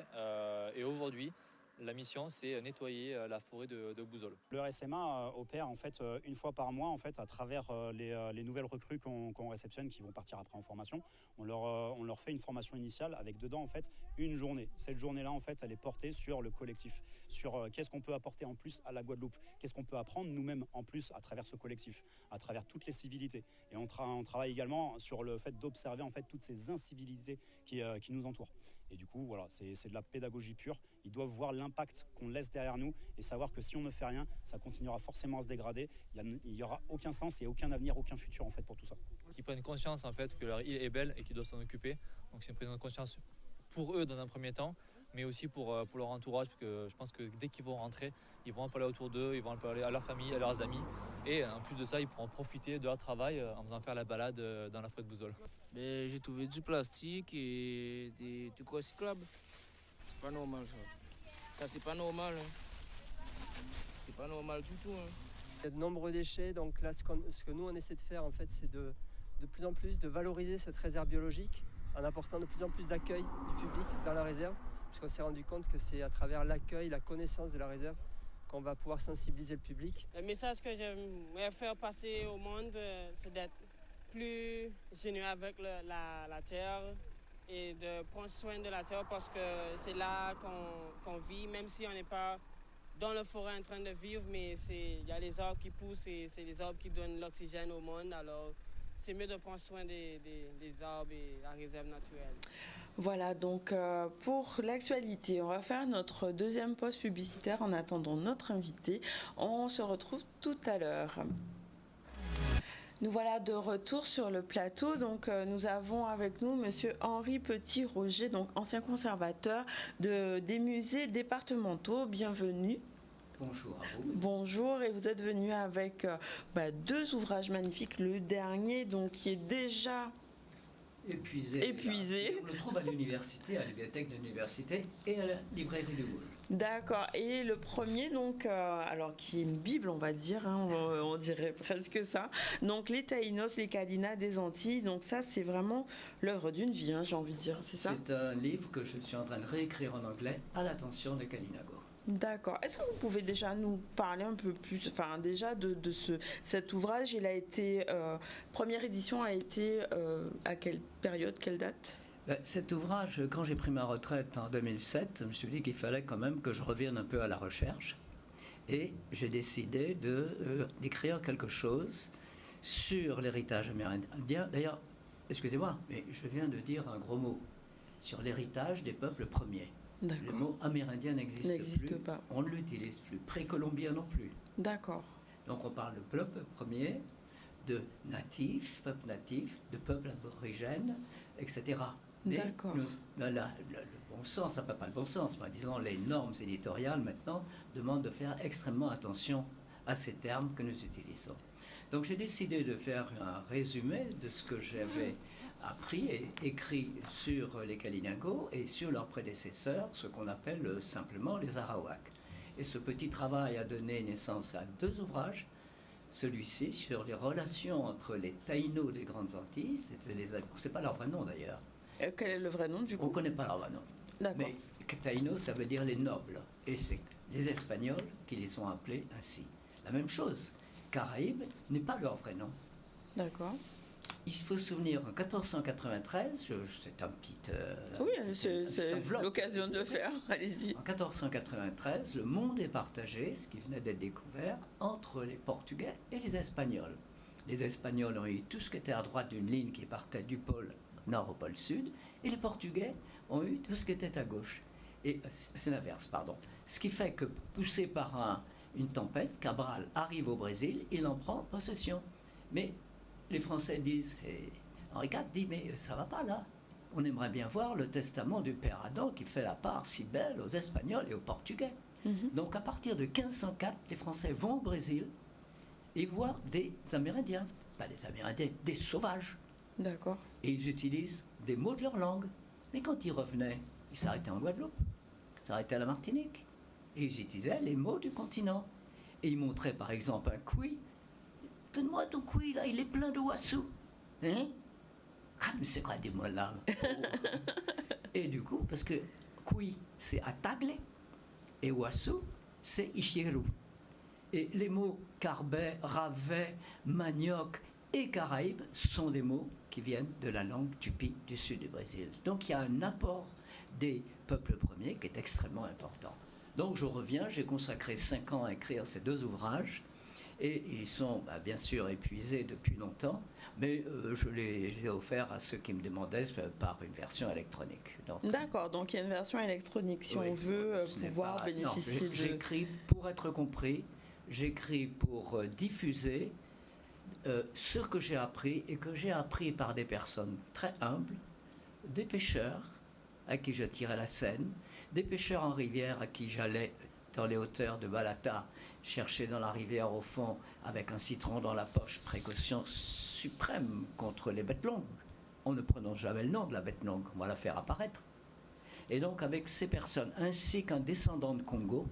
J: Et aujourd'hui, la mission, c'est nettoyer la forêt de Pouzol.
K: Le RSMA opère en fait une fois par mois en fait à travers les nouvelles recrues qu'on réceptionne qui vont partir après en formation. On leur fait une formation initiale avec dedans en fait une journée. Cette journée-là en fait elle est portée sur le collectif, sur qu'est-ce qu'on peut apporter en plus à la Guadeloupe, qu'est-ce qu'on peut apprendre nous-mêmes en plus à travers ce collectif, à travers toutes les civilités. Et on travaille également sur le fait d'observer en fait toutes ces incivilités qui nous entourent. Et du coup, voilà, c'est de la pédagogie pure. Ils doivent voir l'impact qu'on laisse derrière nous et savoir que si on ne fait rien, ça continuera forcément à se dégrader. Il n'y aura aucun sens et aucun avenir, aucun futur en fait pour tout ça.
J: Qui prennent conscience en fait que leur île est belle et qu'ils doivent s'en occuper. Donc c'est une prise de conscience pour eux dans un premier temps, mais aussi pour leur entourage, parce que je pense que dès qu'ils vont rentrer, ils vont en parler autour d'eux, ils vont en parler à leur famille, à leurs amis. Et en plus de ça, ils pourront profiter de leur travail en faisant faire la balade dans la forêt de Pouzol.
L: Mais j'ai trouvé du plastique et des trucs recyclables. C'est pas normal ça. Ça c'est pas normal. C'est pas normal du tout.
I: Il y a de nombreux déchets, donc là ce que nous on essaie de faire en fait c'est de plus en plus de valoriser cette réserve biologique en apportant de plus en plus d'accueil du public dans la réserve, puisqu'on s'est rendu compte que c'est à travers l'accueil, la connaissance de la réserve qu'on va pouvoir sensibiliser le public.
M: Le message que j'aimerais faire passer au monde, c'est d'être plus généreux avec la terre et de prendre soin de la terre parce que c'est là qu'on vit, même si on n'est pas dans la forêt en train de vivre, mais il y a les arbres qui poussent et c'est les arbres qui donnent l'oxygène au monde. Alors c'est mieux de prendre soin des arbres et la réserve naturelle.
A: Voilà donc pour l'actualité, on va faire notre deuxième pause publicitaire en attendant notre invité. On se retrouve tout à l'heure. Nous voilà de retour sur le plateau. Donc, nous avons avec nous Monsieur Henri Petit-Roger, donc ancien conservateur des musées départementaux. Bienvenue.
N: Bonjour à vous.
A: Bonjour, et vous êtes venu avec 2 ouvrages magnifiques. Le dernier, donc, qui est déjà épuisé.
N: On le trouve à l'université, à la bibliothèque de l'université et à la librairie de Gaulle.
A: D'accord. Et le premier, donc, alors qui est une bible, on va dire, on dirait presque ça. Donc, les Taïnos, les Kalinas des Antilles. Donc, ça, c'est vraiment l'œuvre d'une vie, j'ai envie de dire. C'est ça ?
N: C'est un livre que je suis en train de réécrire en anglais à l'attention des Kalinago.
A: D'accord. Est-ce que vous pouvez déjà nous parler un peu plus, enfin déjà de cet ouvrage? Il a été première édition a été à quelle période, quelle date?
N: Cet ouvrage, quand j'ai pris ma retraite en 2007, je me suis dit qu'il fallait quand même que je revienne un peu à la recherche et j'ai décidé d'écrire quelque chose sur l'héritage amérindien. D'ailleurs, excusez-moi, mais je viens de dire un gros mot sur l'héritage des peuples premiers.
A: D'accord.
N: Le mot amérindien n'existe plus.
A: Pas.
N: On ne l'utilise plus. Précolombien non plus.
A: D'accord.
N: Donc on parle de peuple premier, de natifs, peuple natif, de peuple aborigène, etc.
A: D'accord.
N: Le bon sens, enfin pas le bon sens, mais disons les normes éditoriales maintenant demandent de faire extrêmement attention à ces termes que nous utilisons. Donc j'ai décidé de faire un résumé de ce que j'avais appris et écrit sur les Kalinago et sur leurs prédécesseurs, ce qu'on appelle simplement les Arawaks. Et ce petit travail a donné naissance à 2 ouvrages. Celui-ci sur les relations entre les Taïnos des Grandes Antilles, c'est pas leur vrai nom d'ailleurs.
A: Quel est le vrai nom du coup?
N: On ne connaît pas leur vrai nom.
A: D'accord.
N: Mais Taïnos, ça veut dire les nobles. Et c'est les Espagnols qui les ont appelés ainsi. La même chose, Caraïbes n'est pas leur vrai nom.
A: D'accord.
N: il faut se souvenir, en 1493, c'est un petit...
A: oui,
N: c'est
A: c'est l'occasion de le faire, allez-y.
N: En 1493, le monde est partagé, ce qui venait d'être découvert, entre les Portugais et les Espagnols. Les Espagnols ont eu tout ce qui était à droite d'une ligne qui partait du pôle nord au pôle sud, et les Portugais ont eu tout ce qui était à gauche. Et c'est l'inverse, pardon. Ce qui fait que, poussé par une tempête, Cabral arrive au Brésil, il en prend possession. Mais les Français disent, Henri IV dit, mais ça va pas là. On aimerait bien voir le testament du père Adam qui fait la part si belle aux Espagnols et aux Portugais. Donc à partir de 1504, les Français vont au Brésil et voient des Amérindiens, pas des Amérindiens, des sauvages.
A: D'accord.
N: Et ils utilisent des mots de leur langue. Mais quand ils revenaient, ils s'arrêtaient en Guadeloupe, ils s'arrêtaient à la Martinique. Et ils utilisaient les mots du continent. Et ils montraient par exemple un couille. Donne-moi ton couille là, il est plein de wassou. Hein? Ah, mais c'est quoi des mots là? Et du coup, parce que couille c'est atagle et wassou c'est ichiru. Et les mots carbet, ravet, manioc et caraïbe sont des mots qui viennent de la langue tupi du sud du Brésil. Donc il y a un apport des peuples premiers qui est extrêmement important. Donc je reviens, j'ai consacré 5 ans à écrire ces 2 ouvrages et ils sont bien sûr épuisés depuis longtemps, mais je les ai offerts à ceux qui me demandaient par une version électronique.
A: D'accord, donc il y a une version électronique si on veut pouvoir bénéficier de...
N: J'écris pour être compris, j'écris pour diffuser ce que j'ai appris et que j'ai appris par des personnes très humbles, des pêcheurs à qui je tirais la Seine, des pêcheurs en rivière à qui j'allais dans les hauteurs de Balata chercher dans la rivière au fond avec un citron dans la poche, précaution suprême contre les bêtes longues. On ne prononce jamais le nom de la bête longue, on va la faire apparaître. Et donc avec ces personnes, ainsi qu'un descendant de Congo,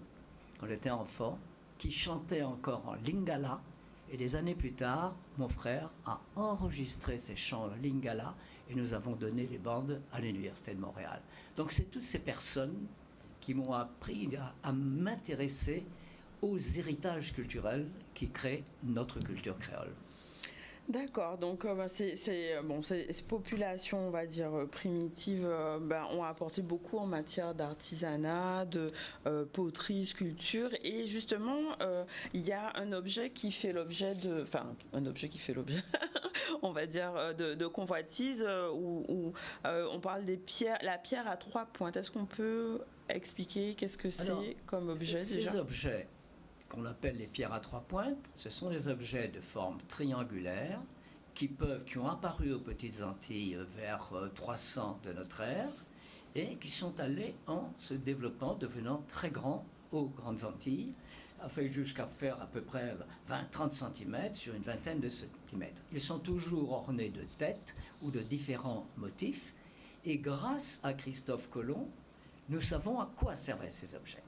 N: quand j'étais enfant, qui chantait encore en lingala, et des années plus tard, mon frère a enregistré ces chants en lingala et nous avons donné les bandes à l'Université de Montréal. Donc c'est toutes ces personnes qui m'ont appris à m'intéresser aux héritages culturels qui créent notre culture créole.
A: D'accord, donc ces populations, on va dire, primitives ont apporté beaucoup en matière d'artisanat, de poterie, sculpture, et justement, il y a un objet qui fait l'objet on va dire, de convoitise, où on parle la pierre à 3 pointes. Est-ce qu'on peut expliquer qu'est-ce que c'est comme objet déjà?
N: Ces objets qu'on appelle les pierres à 3 pointes, ce sont des objets de forme triangulaire qui ont apparu aux Petites Antilles vers 300 de notre ère et qui sont allés en se développant, devenant très grands aux Grandes Antilles, jusqu'à faire à peu près 20-30 cm sur une vingtaine de centimètres. Ils sont toujours ornés de têtes ou de différents motifs et grâce à Christophe Colomb, nous savons à quoi servaient ces objets.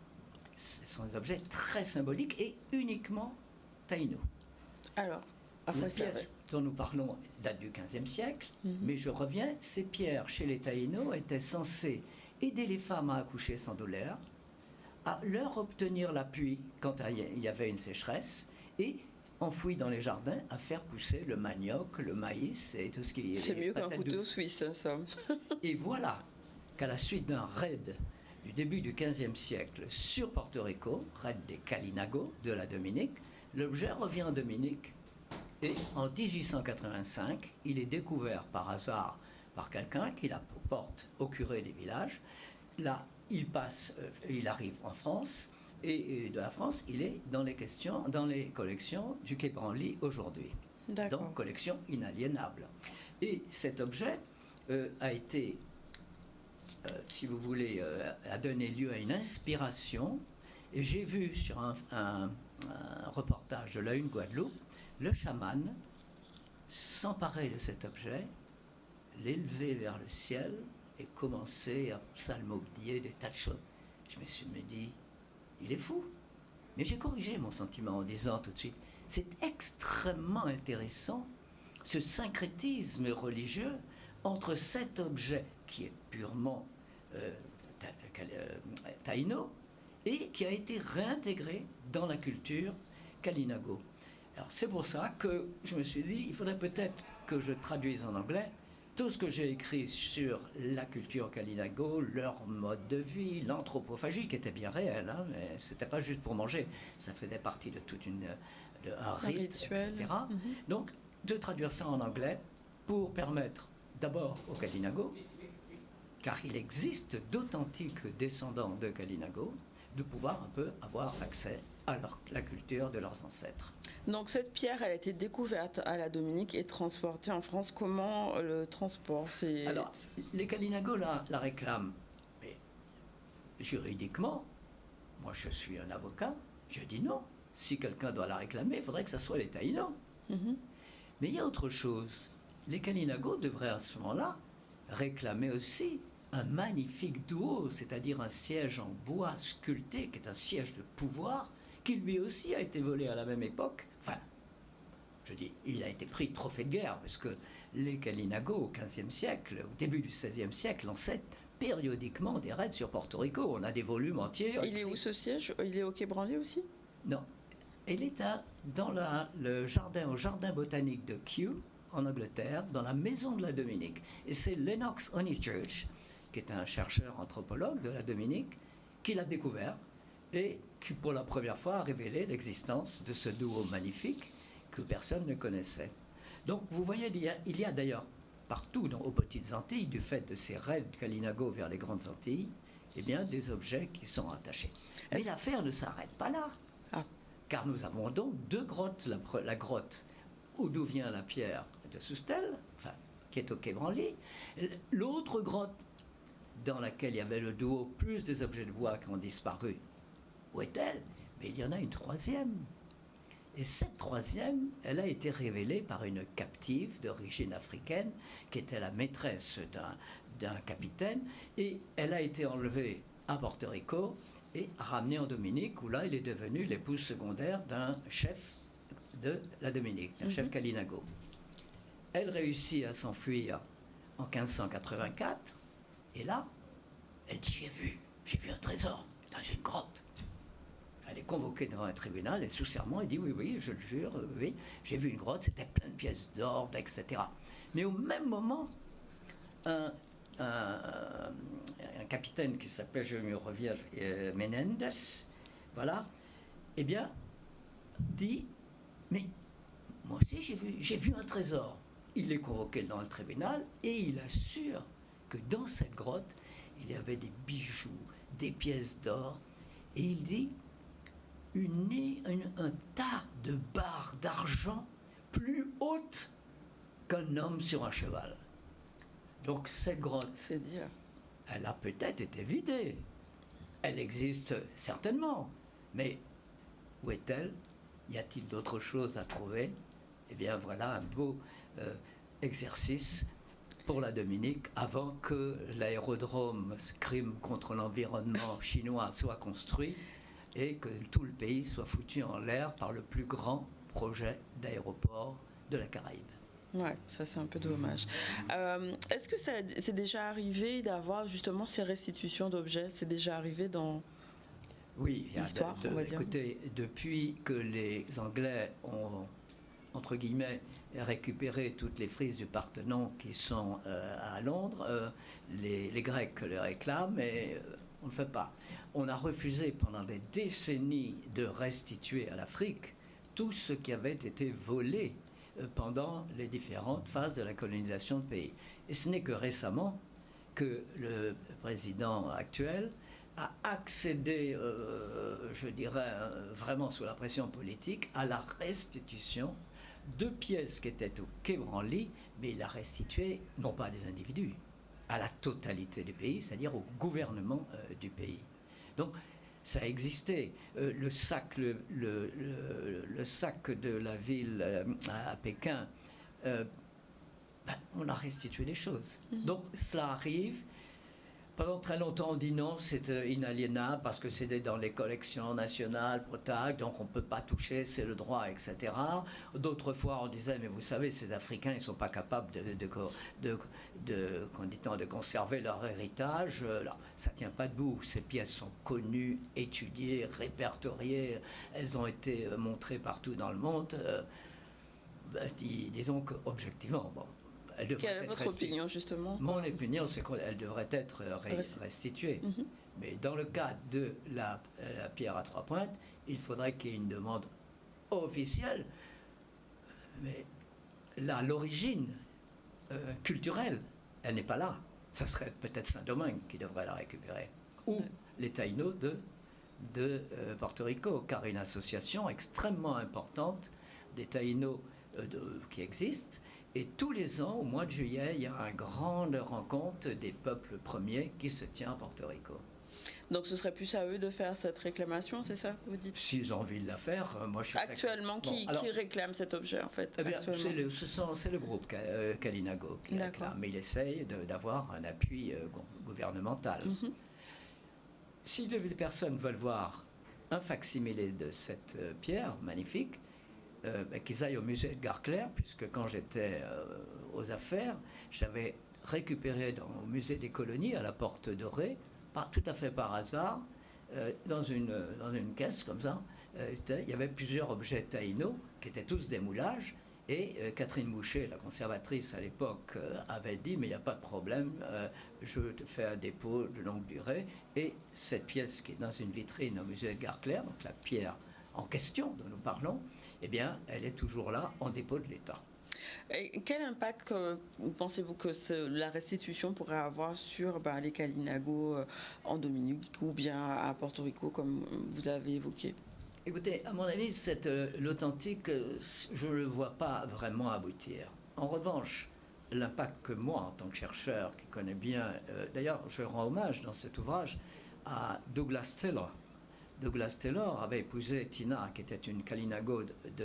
N: Ce sont des objets très symboliques et uniquement taïno.
A: Alors,
N: la pièce dont nous parlons date du XVe siècle, mais je reviens, ces pierres chez les taïnos étaient censées aider les femmes à accoucher sans douleur, à leur obtenir l'appui quand il y avait une sécheresse et enfouis dans les jardins à faire pousser le manioc, le maïs et tout ce qui est...
A: C'est mieux qu'un couteau suisse, ça.
N: Et voilà qu'à la suite d'un raid du début du XVe siècle sur Porto Rico, raid des Kalinago de la Dominique, l'objet revient en Dominique et en 1885, il est découvert par hasard par quelqu'un qui la porte au curé des villages. Là, il arrive en France et de la France, il est dans les collections du Quai Branly aujourd'hui. Donc, collection inaliénable. Et cet objet a été, si vous voulez, a donné lieu à une inspiration. Et j'ai vu sur un reportage de La Une Guadeloupe, le chaman s'emparer de cet objet, l'élever vers le ciel et commencer à psalmodier des tas de choses. Je me suis dit, il est fou. Mais j'ai corrigé mon sentiment en disant tout de suite, c'est extrêmement intéressant, ce syncrétisme religieux entre cet objet qui est purement taïno et qui a été réintégré dans la culture kalinago. Alors c'est pour ça que je me suis dit, il faudrait peut-être que je traduise en anglais tout ce que j'ai écrit sur la culture Kalinago, leur mode de vie, l'anthropophagie qui était bien réelle, hein, mais c'était pas juste pour manger, ça faisait partie de toute un rite,
A: rituel,
N: etc. Donc, de traduire ça en anglais pour permettre d'abord aux Kalinago, car il existe d'authentiques descendants de Kalinago, de pouvoir un peu avoir accès à la culture de leurs ancêtres.
A: Donc cette pierre, elle a été découverte à la Dominique et transportée en France. Comment le transport
N: Alors, les Kalinago la réclament, mais juridiquement, moi je suis un avocat, je dis non. Si quelqu'un doit la réclamer, il faudrait que ce soit les Taïnos. Mais il y a autre chose. Les Kalinago devraient à ce moment-là réclamer aussi un magnifique duo, c'est-à-dire un siège en bois sculpté, qui est un siège de pouvoir, qui lui aussi a été volé à la même époque. Enfin, je dis, il a été pris trophée de guerre, parce que les Kalinago, au XVe siècle, au début du XVIe siècle, lançaient périodiquement des raids sur Porto Rico. On a des volumes entiers.
A: Il est où ce siège? Il est au Quai Branly aussi?
N: Non. Il est dans au jardin botanique de Kew, en Angleterre, dans la maison de la Dominique. Et c'est Lennox Honeychurch, qui est un chercheur anthropologue de la Dominique, qui l'a découvert et qui, pour la première fois, a révélé l'existence de ce duo magnifique que personne ne connaissait. Donc, vous voyez, il y a d'ailleurs partout aux Petites Antilles, du fait de ces raids Kalinago vers les Grandes Antilles, eh bien, des objets qui sont attachés. Mais l'affaire ne s'arrête pas là. Car nous avons donc deux grottes. La grotte d'où vient la pierre de Soustelle, enfin, qui est au Quai Branly. L'autre grotte dans laquelle il y avait le duo plus des objets de bois qui ont disparu, où est-elle? Mais il y en a une troisième. Et cette troisième, elle a été révélée par une captive d'origine africaine qui était la maîtresse d'un capitaine, et elle a été enlevée à Porto Rico et ramenée en Dominique, où là, il est devenu l'épouse secondaire d'un chef de la Dominique, d'un chef Kalinago. Elle réussit à s'enfuir en 1584, et là, elle dit, j'ai vu un trésor dans une grotte. Elle est convoquée devant un tribunal, et sous serment, elle dit, oui, je le jure, oui, j'ai vu une grotte, c'était plein de pièces d'or, etc. Mais au même moment, un capitaine qui s'appelait, je me reviens, Menendez, voilà, eh bien, dit, mais moi aussi j'ai vu un trésor. Il est convoqué dans le tribunal et il assure que dans cette grotte, il y avait des bijoux, des pièces d'or, et il dit un tas de barres d'argent plus hautes qu'un homme sur un cheval. Donc cette grotte,
A: c'est dire,
N: elle a peut-être été vidée. Elle existe certainement. Mais où est-elle? Y a-t-il d'autres choses à trouver? Eh bien voilà un beau exercice pour la Dominique avant que l'aérodrome crime contre l'environnement chinois soit construit et que tout le pays soit foutu en l'air par le plus grand projet d'aéroport de la Caraïbe.
A: Ouais, ça c'est un peu dommage. Est-ce que c'est déjà arrivé d'avoir justement ces restitutions d'objets? C'est déjà arrivé dans l'histoire, on va dire.
N: Écoutez, depuis que les Anglais ont, entre guillemets, récupéré toutes les frises du Parthénon qui sont à Londres, les Grecs le réclament et on ne le fait pas. On a refusé pendant des décennies de restituer à l'Afrique tout ce qui avait été volé pendant les différentes phases de la colonisation du pays. Et ce n'est que récemment que le président actuel a accédé, je dirais, vraiment sous la pression politique, à la restitution de pièces qui étaient au Quai Branly, mais il a restitué, non pas à des individus, à la totalité du pays, c'est-à-dire au gouvernement du pays. Donc, ça a existé. Le sac de la ville à Pékin, on a restitué des choses. Donc, cela arrive. Pendant très longtemps, on dit non, c'est inaliénable parce que c'est dans les collections nationales, PROTAC, donc on ne peut pas toucher, c'est le droit, etc. D'autres fois, on disait, mais vous savez, ces Africains, ils ne sont pas capables de conserver leur héritage. Là, ça ne tient pas debout. Ces pièces sont connues, étudiées, répertoriées. Elles ont été montrées partout dans le monde. disons qu'objectivement, bon, elle devrait
A: Quelle est
N: être
A: votre
N: restituée.
A: opinion, justement?
N: Mon opinion, c'est qu'elle devrait être restituée. Mais dans le cas de la pierre à 3 pointes, il faudrait qu'il y ait une demande officielle. Mais là, l'origine culturelle, elle n'est pas là. Ça serait peut-être Saint-Domingue qui devrait la récupérer. Ou les Taïnos de Porto Rico, car une association extrêmement importante des Taïnos qui existe. Et tous les ans, au mois de juillet, il y a une grande rencontre des peuples premiers qui se tient à Porto Rico.
A: Donc ce serait plus à eux de faire cette réclamation, c'est ça que vous dites?
N: S'ils ont envie de la faire, moi je suis...
A: Actuellement, qui réclame cet objet en fait?
N: Eh bien, c'est le groupe Kalinago qui réclame, mais il essaye d'avoir un appui gouvernemental. Si les personnes veulent voir un facsimilé de cette pierre magnifique, qu'ils aillent au musée de Garclair, puisque quand j'étais aux affaires, j'avais récupéré au musée des colonies, à la Porte Dorée, tout à fait par hasard, dans une caisse comme ça, il y avait plusieurs objets taïnos qui étaient tous des moulages. Et Catherine Boucher, la conservatrice à l'époque, avait dit « mais il n'y a pas de problème, je te fais un dépôt de longue durée ». Et cette pièce qui est dans une vitrine au musée de Garclair, donc la pierre en question dont nous parlons, eh bien, elle est toujours là en dépôt de l'État.
A: Et quel impact pensez-vous que la restitution pourrait avoir sur les Kalinago en Dominique ou bien à Porto Rico, comme vous avez évoqué?
N: Écoutez, à mon avis, l'authentique, je ne le vois pas vraiment aboutir. En revanche, l'impact que moi, en tant que chercheur, qui connais bien... D'ailleurs, je rends hommage dans cet ouvrage à Douglas Taylor. Douglas Taylor avait épousé Tina, qui était une Kalinago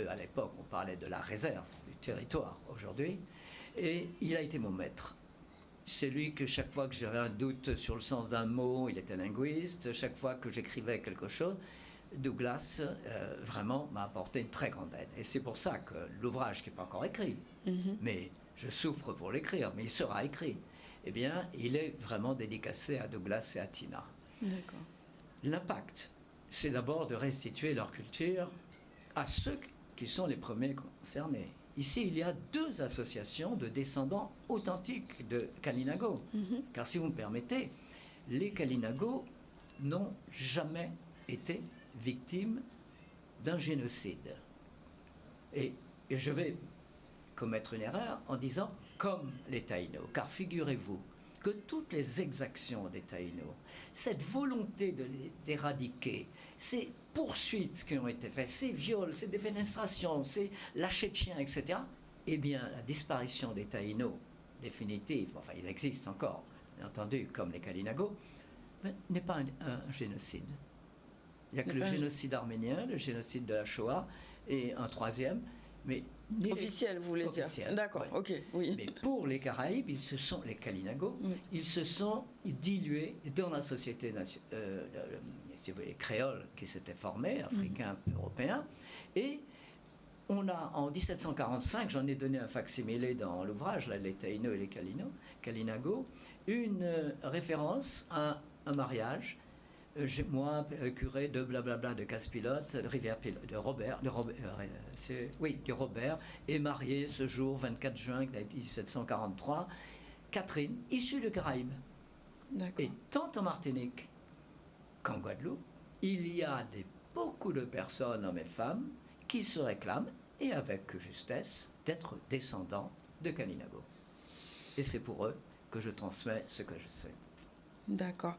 N: à l'époque, on parlait de la réserve du territoire aujourd'hui, et il a été mon maître. C'est lui que chaque fois que j'avais un doute sur le sens d'un mot, il était linguiste, chaque fois que j'écrivais quelque chose, Douglas vraiment m'a apporté une très grande aide. Et c'est pour ça que l'ouvrage, qui n'est pas encore écrit, mais je souffre pour l'écrire, mais il sera écrit, eh bien, il est vraiment dédicacé à Douglas et à Tina.
A: D'accord.
N: L'impact, c'est d'abord de restituer leur culture à ceux qui sont les premiers concernés. Ici, il y a 2 associations de descendants authentiques de Kalinago. Car si vous me permettez, les Kalinago n'ont jamais été victimes d'un génocide. Et je vais commettre une erreur en disant comme les Taïnos, car figurez-vous que toutes les exactions des Taïnos, cette volonté de les éradiquer, ces poursuites qui ont été faites, ces viols, ces défenestrations, ces lâchers de chiens, etc., eh bien, la disparition des Taïnos définitive, enfin, ils existent encore, bien entendu, comme les Kalinago, n'est pas un génocide. Il n'y a que le génocide arménien, le génocide de la Shoah, et un troisième, mais...
A: Officiel, vous voulez dire? D'accord,
N: ouais.
A: ok, oui.
N: Mais pour les Caraïbes, les Kalinago, ils se sont dilués dans la société si vous voulez, créole qui s'était formée, africain, européen, et on a, en 1745, j'en ai donné un facsimilé dans l'ouvrage, là, les Taïnos et les Kalinago, une référence à un mariage. Moi, curé de blablabla de Casse-Pilote, de Rivière-Pilote, de Robert, est marié ce jour, 24 juin 1743, Catherine, issue de Caraïbes. Et tant en Martinique qu'en Guadeloupe, il y a beaucoup de personnes, hommes et femmes, qui se réclament, et avec justesse, d'être descendants de Kalinago. Et c'est pour eux que je transmets ce que je sais.
A: D'accord.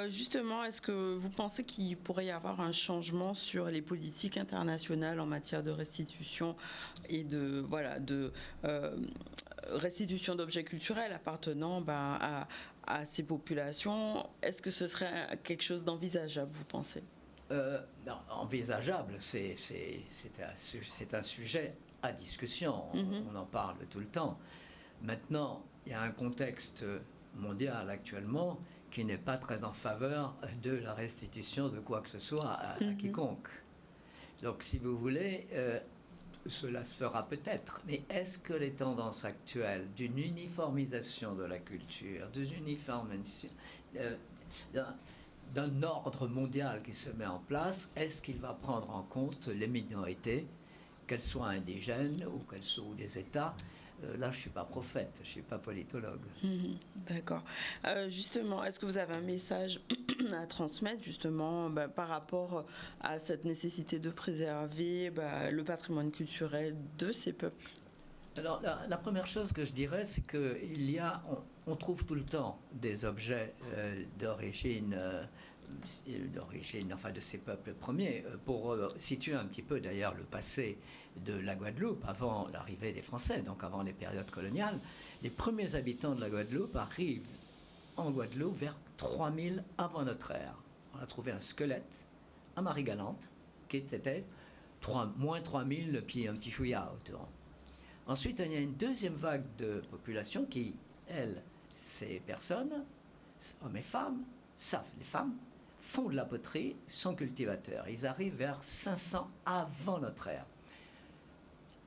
A: Justement, est-ce que vous pensez qu'il pourrait y avoir un changement sur les politiques internationales en matière de restitution et de restitution d'objets culturels appartenant à ces populations? Est-ce que ce serait quelque chose d'envisageable, vous pensez?
N: Non, envisageable, c'est un sujet à discussion. On en parle tout le temps. Maintenant, il y a un contexte mondial actuellement qui n'est pas très en faveur de la restitution de quoi que ce soit à quiconque. Donc, si vous voulez, cela se fera peut-être. Mais est-ce que les tendances actuelles d'une uniformisation de la culture, d'un ordre mondial qui se met en place, est-ce qu'il va prendre en compte les minorités qu'elles soient indigènes ou qu'elles soient des États. Là, je ne suis pas prophète, je ne suis pas politologue.
A: D'accord. Justement, est-ce que vous avez un message à transmettre justement par rapport à cette nécessité de préserver le patrimoine culturel de ces peuples?
N: Alors, la première chose que je dirais, c'est qu'on trouve tout le temps des objets d'origine, enfin de ces peuples premiers. Pour situer un petit peu d'ailleurs le passé de la Guadeloupe, avant l'arrivée des Français, donc avant les périodes coloniales, les premiers habitants de la Guadeloupe arrivent en Guadeloupe vers 3000 avant notre ère. On a trouvé un squelette à Marie-Galante qui était moins 3000 puis un petit chouïa autour. Ensuite, il y a une deuxième vague de population qui, ces personnes, hommes et femmes, les femmes, font de la poterie, sont cultivateurs. Ils arrivent vers 500 avant notre ère.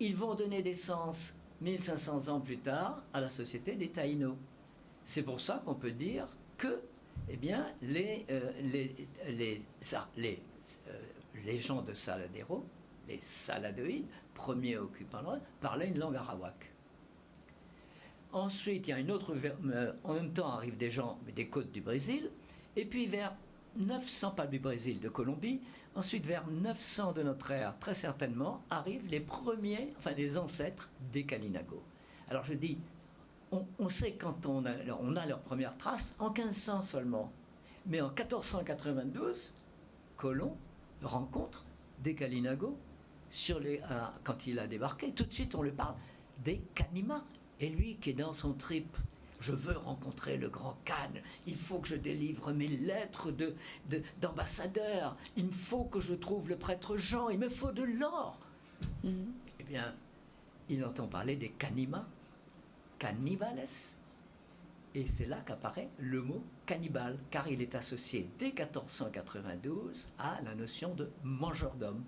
N: Ils vont donner naissance 1500 ans plus tard à la société des Taïnos. C'est pour ça qu'on peut dire que les gens de Saladero, les Saladoïdes, premiers occupants, parlaient une langue arawak. Ensuite, il y a une autre... en même temps arrivent des gens des côtes du Brésil, et puis vers 900, pas du Brésil, de Colombie, ensuite vers 900 de notre ère, très certainement, arrivent les premiers, enfin les ancêtres des Kalinago. Alors je dis, on sait quand on a leurs premières traces, en 1500 seulement. Mais en 1492, Colomb rencontre des Kalinago quand il a débarqué. Tout de suite, on lui parle des Kanima. Et lui qui est dans son trip, je veux rencontrer le grand Khan, il faut que je délivre mes lettres d'ambassadeur, il faut que je trouve le prêtre Jean, il me faut de l'or. Eh bien, il entend parler des Kanima, cannibales, et c'est là qu'apparaît le mot cannibale, car il est associé dès 1492 à la notion de mangeur d'hommes.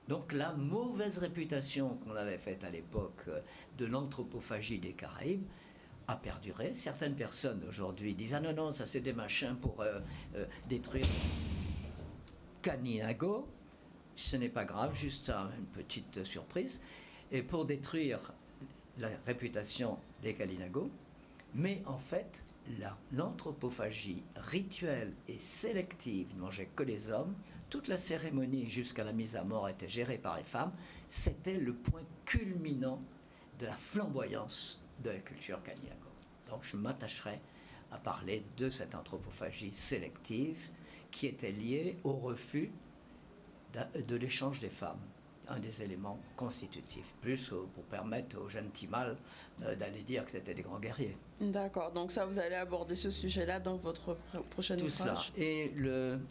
N: Donc la mauvaise réputation qu'on avait faite à l'époque de l'anthropophagie des Caraïbes a perduré. Certaines personnes aujourd'hui disent « Ah non, ça c'est des machins pour détruire Kaninago ». Ce n'est pas grave, juste une petite surprise. Et pour détruire la réputation des Kalinago, mais en fait, l'anthropophagie rituelle et sélective ne mangeait que les hommes. Toute la cérémonie jusqu'à la mise à mort était gérée par les femmes. C'était le point culminant de la flamboyance de la culture Kalinago. Donc je m'attacherai à parler de cette anthropophagie sélective qui était liée au refus de l'échange des femmes, un des éléments constitutifs, plus pour permettre aux jeunes Timals d'aller dire que c'était des grands guerriers.
A: D'accord, donc ça vous allez aborder ce sujet-là dans votre prochain ouvrage.
N: Tout cela. Et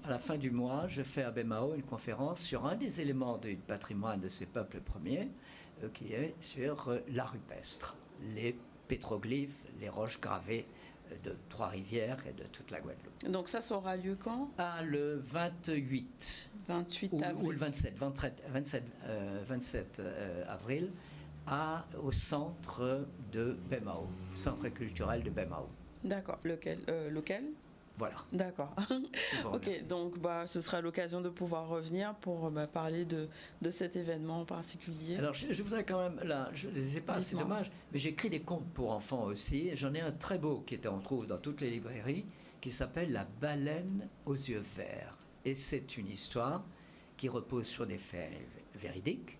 N: à la fin du mois, je fais à Bemao une conférence sur un des éléments du patrimoine de ces peuples premiers, qui est sur l'art rupestre, les pétroglyphes, les roches gravées de Trois-Rivières et de toute la Guadeloupe.
A: Donc ça aura lieu quand?
N: Le 28
A: avril.
N: Ou le 27 avril, au centre de Bemao, centre culturel de Bemao.
A: D'accord. Lequel
N: Voilà.
A: D'accord. Ok, donc ce sera l'occasion de pouvoir revenir pour parler de cet événement en particulier.
N: Alors je voudrais quand même, là, je ne les ai pas, c'est dommage, mais j'écris des contes pour enfants aussi. J'en ai un très beau on trouve dans toutes les librairies, qui s'appelle La baleine aux yeux verts. Et c'est une histoire qui repose sur des faits véridiques.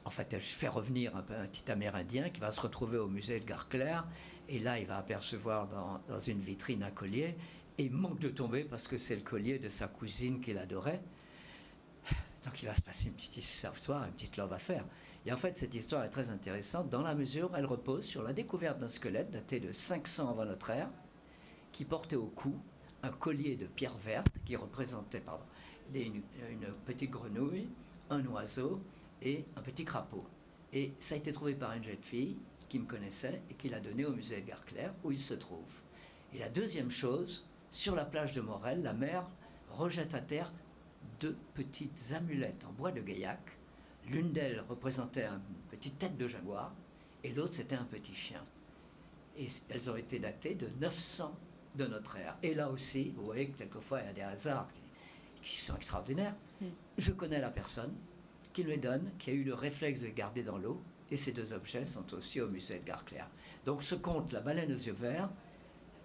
N: En fait, je fais revenir un petit Amérindien qui va se retrouver au musée de Gare-Claire. Et là, il va apercevoir dans une vitrine un collier. Et il manque de tomber parce que c'est le collier de sa cousine qu'il adorait. Donc il va se passer une petite histoire, une petite love affaire. Et en fait, cette histoire est très intéressante dans la mesure où elle repose sur la découverte d'un squelette daté de 500 avant notre ère, qui portait au cou un collier de pierre verte qui représentait une petite grenouille, un oiseau et un petit crapaud. Et ça a été trouvé par une jeune fille qui me connaissait et qui l'a donné au musée de Gare-Claire où il se trouve. Et la deuxième chose, sur la plage de Morel, la mère rejette à terre 2 petites amulettes en bois de gaillac. L'une d'elles représentait une petite tête de jaguar et l'autre c'était un petit chien. Et elles ont été datées de 900 de notre ère. Et là aussi, vous voyez que quelquefois il y a des hasards qui sont extraordinaires. Je connais la personne, qui nous les donne, qui a eu le réflexe de les garder dans l'eau. Et ces 2 objets sont aussi au musée de Gare-Claire. Donc ce conte, la baleine aux yeux verts,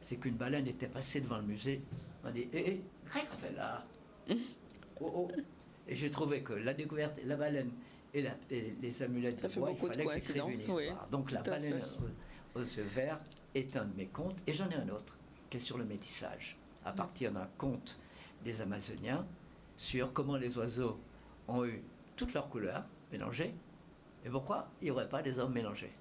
N: c'est qu'une baleine était passée devant le musée. On dit, qu'est-ce qu'elle fait là? Oh, oh. Et j'ai trouvé que la découverte, la baleine et les amulettes de bois, il fallait que j'écrive une histoire.
A: Oui,
N: donc la baleine aux yeux verts est un de mes contes. Et j'en ai un autre qui est sur le métissage, à partir d'un conte des Amazoniens sur comment les oiseaux ont eu toutes leurs couleurs mélangées. Et pourquoi il n'y aurait pas des hommes mélangés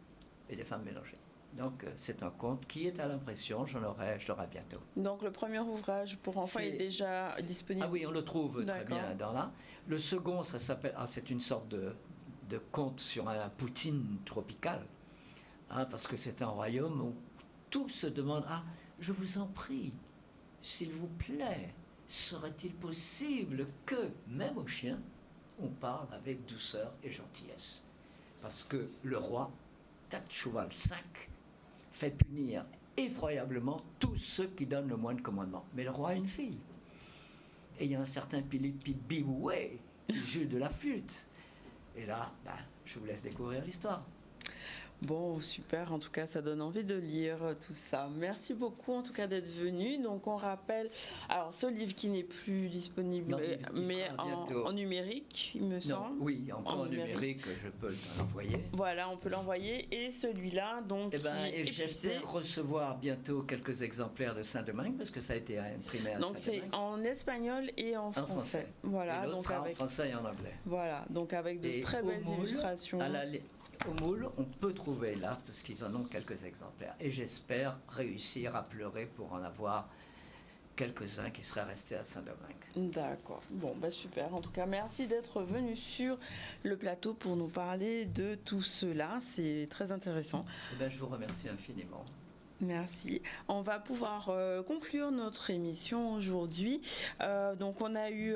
N: et des femmes mélangées. Donc c'est un conte qui est à l'impression, je l'aurai bientôt.
A: Donc le premier ouvrage pour enfants est déjà disponible.
N: Ah oui, on le trouve très bien dans là. Le second, ça s'appelle, c'est une sorte de conte sur un Poutine tropical, parce que c'est un royaume où tout se demande, je vous en prie, s'il vous plaît, serait-il possible que, même aux chiens, on parle avec douceur et gentillesse? Parce que le roi, Tatchouval V, fait punir effroyablement tous ceux qui donnent le moindre commandement. Mais le roi a une fille. Et il y a un certain Philippe Biboué qui joue de la flûte. Et là, je vous laisse découvrir l'histoire.
A: Bon, super. En tout cas, ça donne envie de lire tout ça. Merci beaucoup, en tout cas, d'être venu. Donc, on rappelle, alors, ce livre qui n'est plus disponible, mais en numérique, il me semble.
N: Oui, en numérique, je peux l'envoyer.
A: Voilà, on peut l'envoyer. Et celui-là, donc,
N: et j'espère recevoir bientôt quelques exemplaires de Saint-Domingue, parce que ça a été imprimé à
A: donc,
N: Saint-Domingue.
A: c'est en espagnol et en français. Voilà,
N: et
A: donc
N: en français et en anglais.
A: Voilà, donc avec de très belles illustrations.
N: Au moule, on peut trouver là, parce qu'ils en ont quelques exemplaires. Et j'espère réussir à pleurer pour en avoir quelques-uns qui seraient restés à Saint-Domingue.
A: D'accord. Bon, super. En tout cas, merci d'être venu sur le plateau pour nous parler de tout cela. C'est très intéressant.
N: Je vous remercie infiniment.
A: Merci. On va pouvoir conclure notre émission aujourd'hui. Donc, on a eu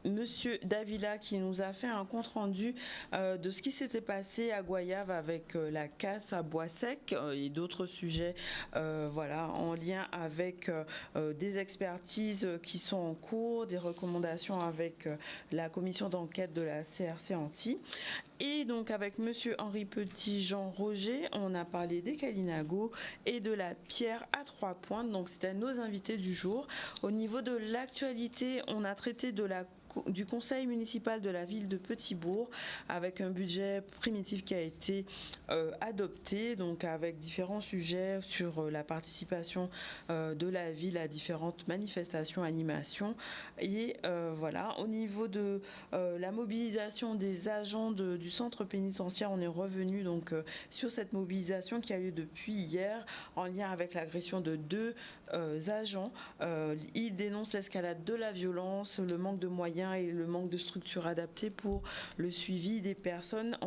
A: Monsieur Davila qui nous a fait un compte-rendu de ce qui s'était passé à Goyave avec la casse à bois sec et d'autres sujets en lien avec des expertises qui sont en cours, des recommandations avec la commission d'enquête de la CRC Antilles. Et donc avec Monsieur Henri Petit-Jean Roger, on a parlé des Kalinago et de la pierre à 3 pointes. Donc c'était nos invités du jour. Au niveau de l'actualité, on a traité du conseil municipal de la ville de Petit-Bourg avec un budget primitif qui a été adopté, donc avec différents sujets sur la participation de la ville à différentes manifestations, animations. Et au niveau de la mobilisation des agents du centre pénitentiaire, on est revenu donc sur cette mobilisation qui a lieu depuis hier en lien avec l'agression de 2 agents. Ils dénoncent l'escalade de la violence, le manque de moyens et le manque de structures adaptées pour le suivi des personnes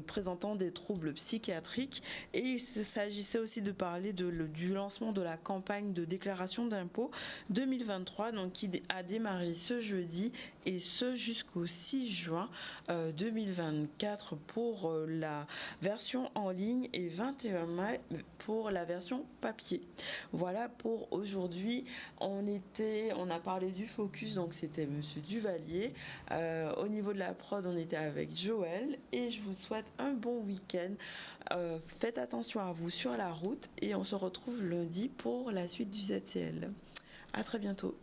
A: présentant des troubles psychiatriques. Et il s'agissait aussi de parler du lancement de la campagne de déclaration d'impôts 2023, donc qui a démarré ce jeudi et ce jusqu'au 6 juin 2024 pour la version en ligne et 21 mai pour la version papier. Voilà pour aujourd'hui. On a parlé du focus, donc c'était Monsieur Duvalier. Au niveau de la prod, on était avec Joël et je vous souhaite un bon week-end. Faites attention à vous sur la route et on se retrouve lundi pour la suite du ZCL. À très bientôt.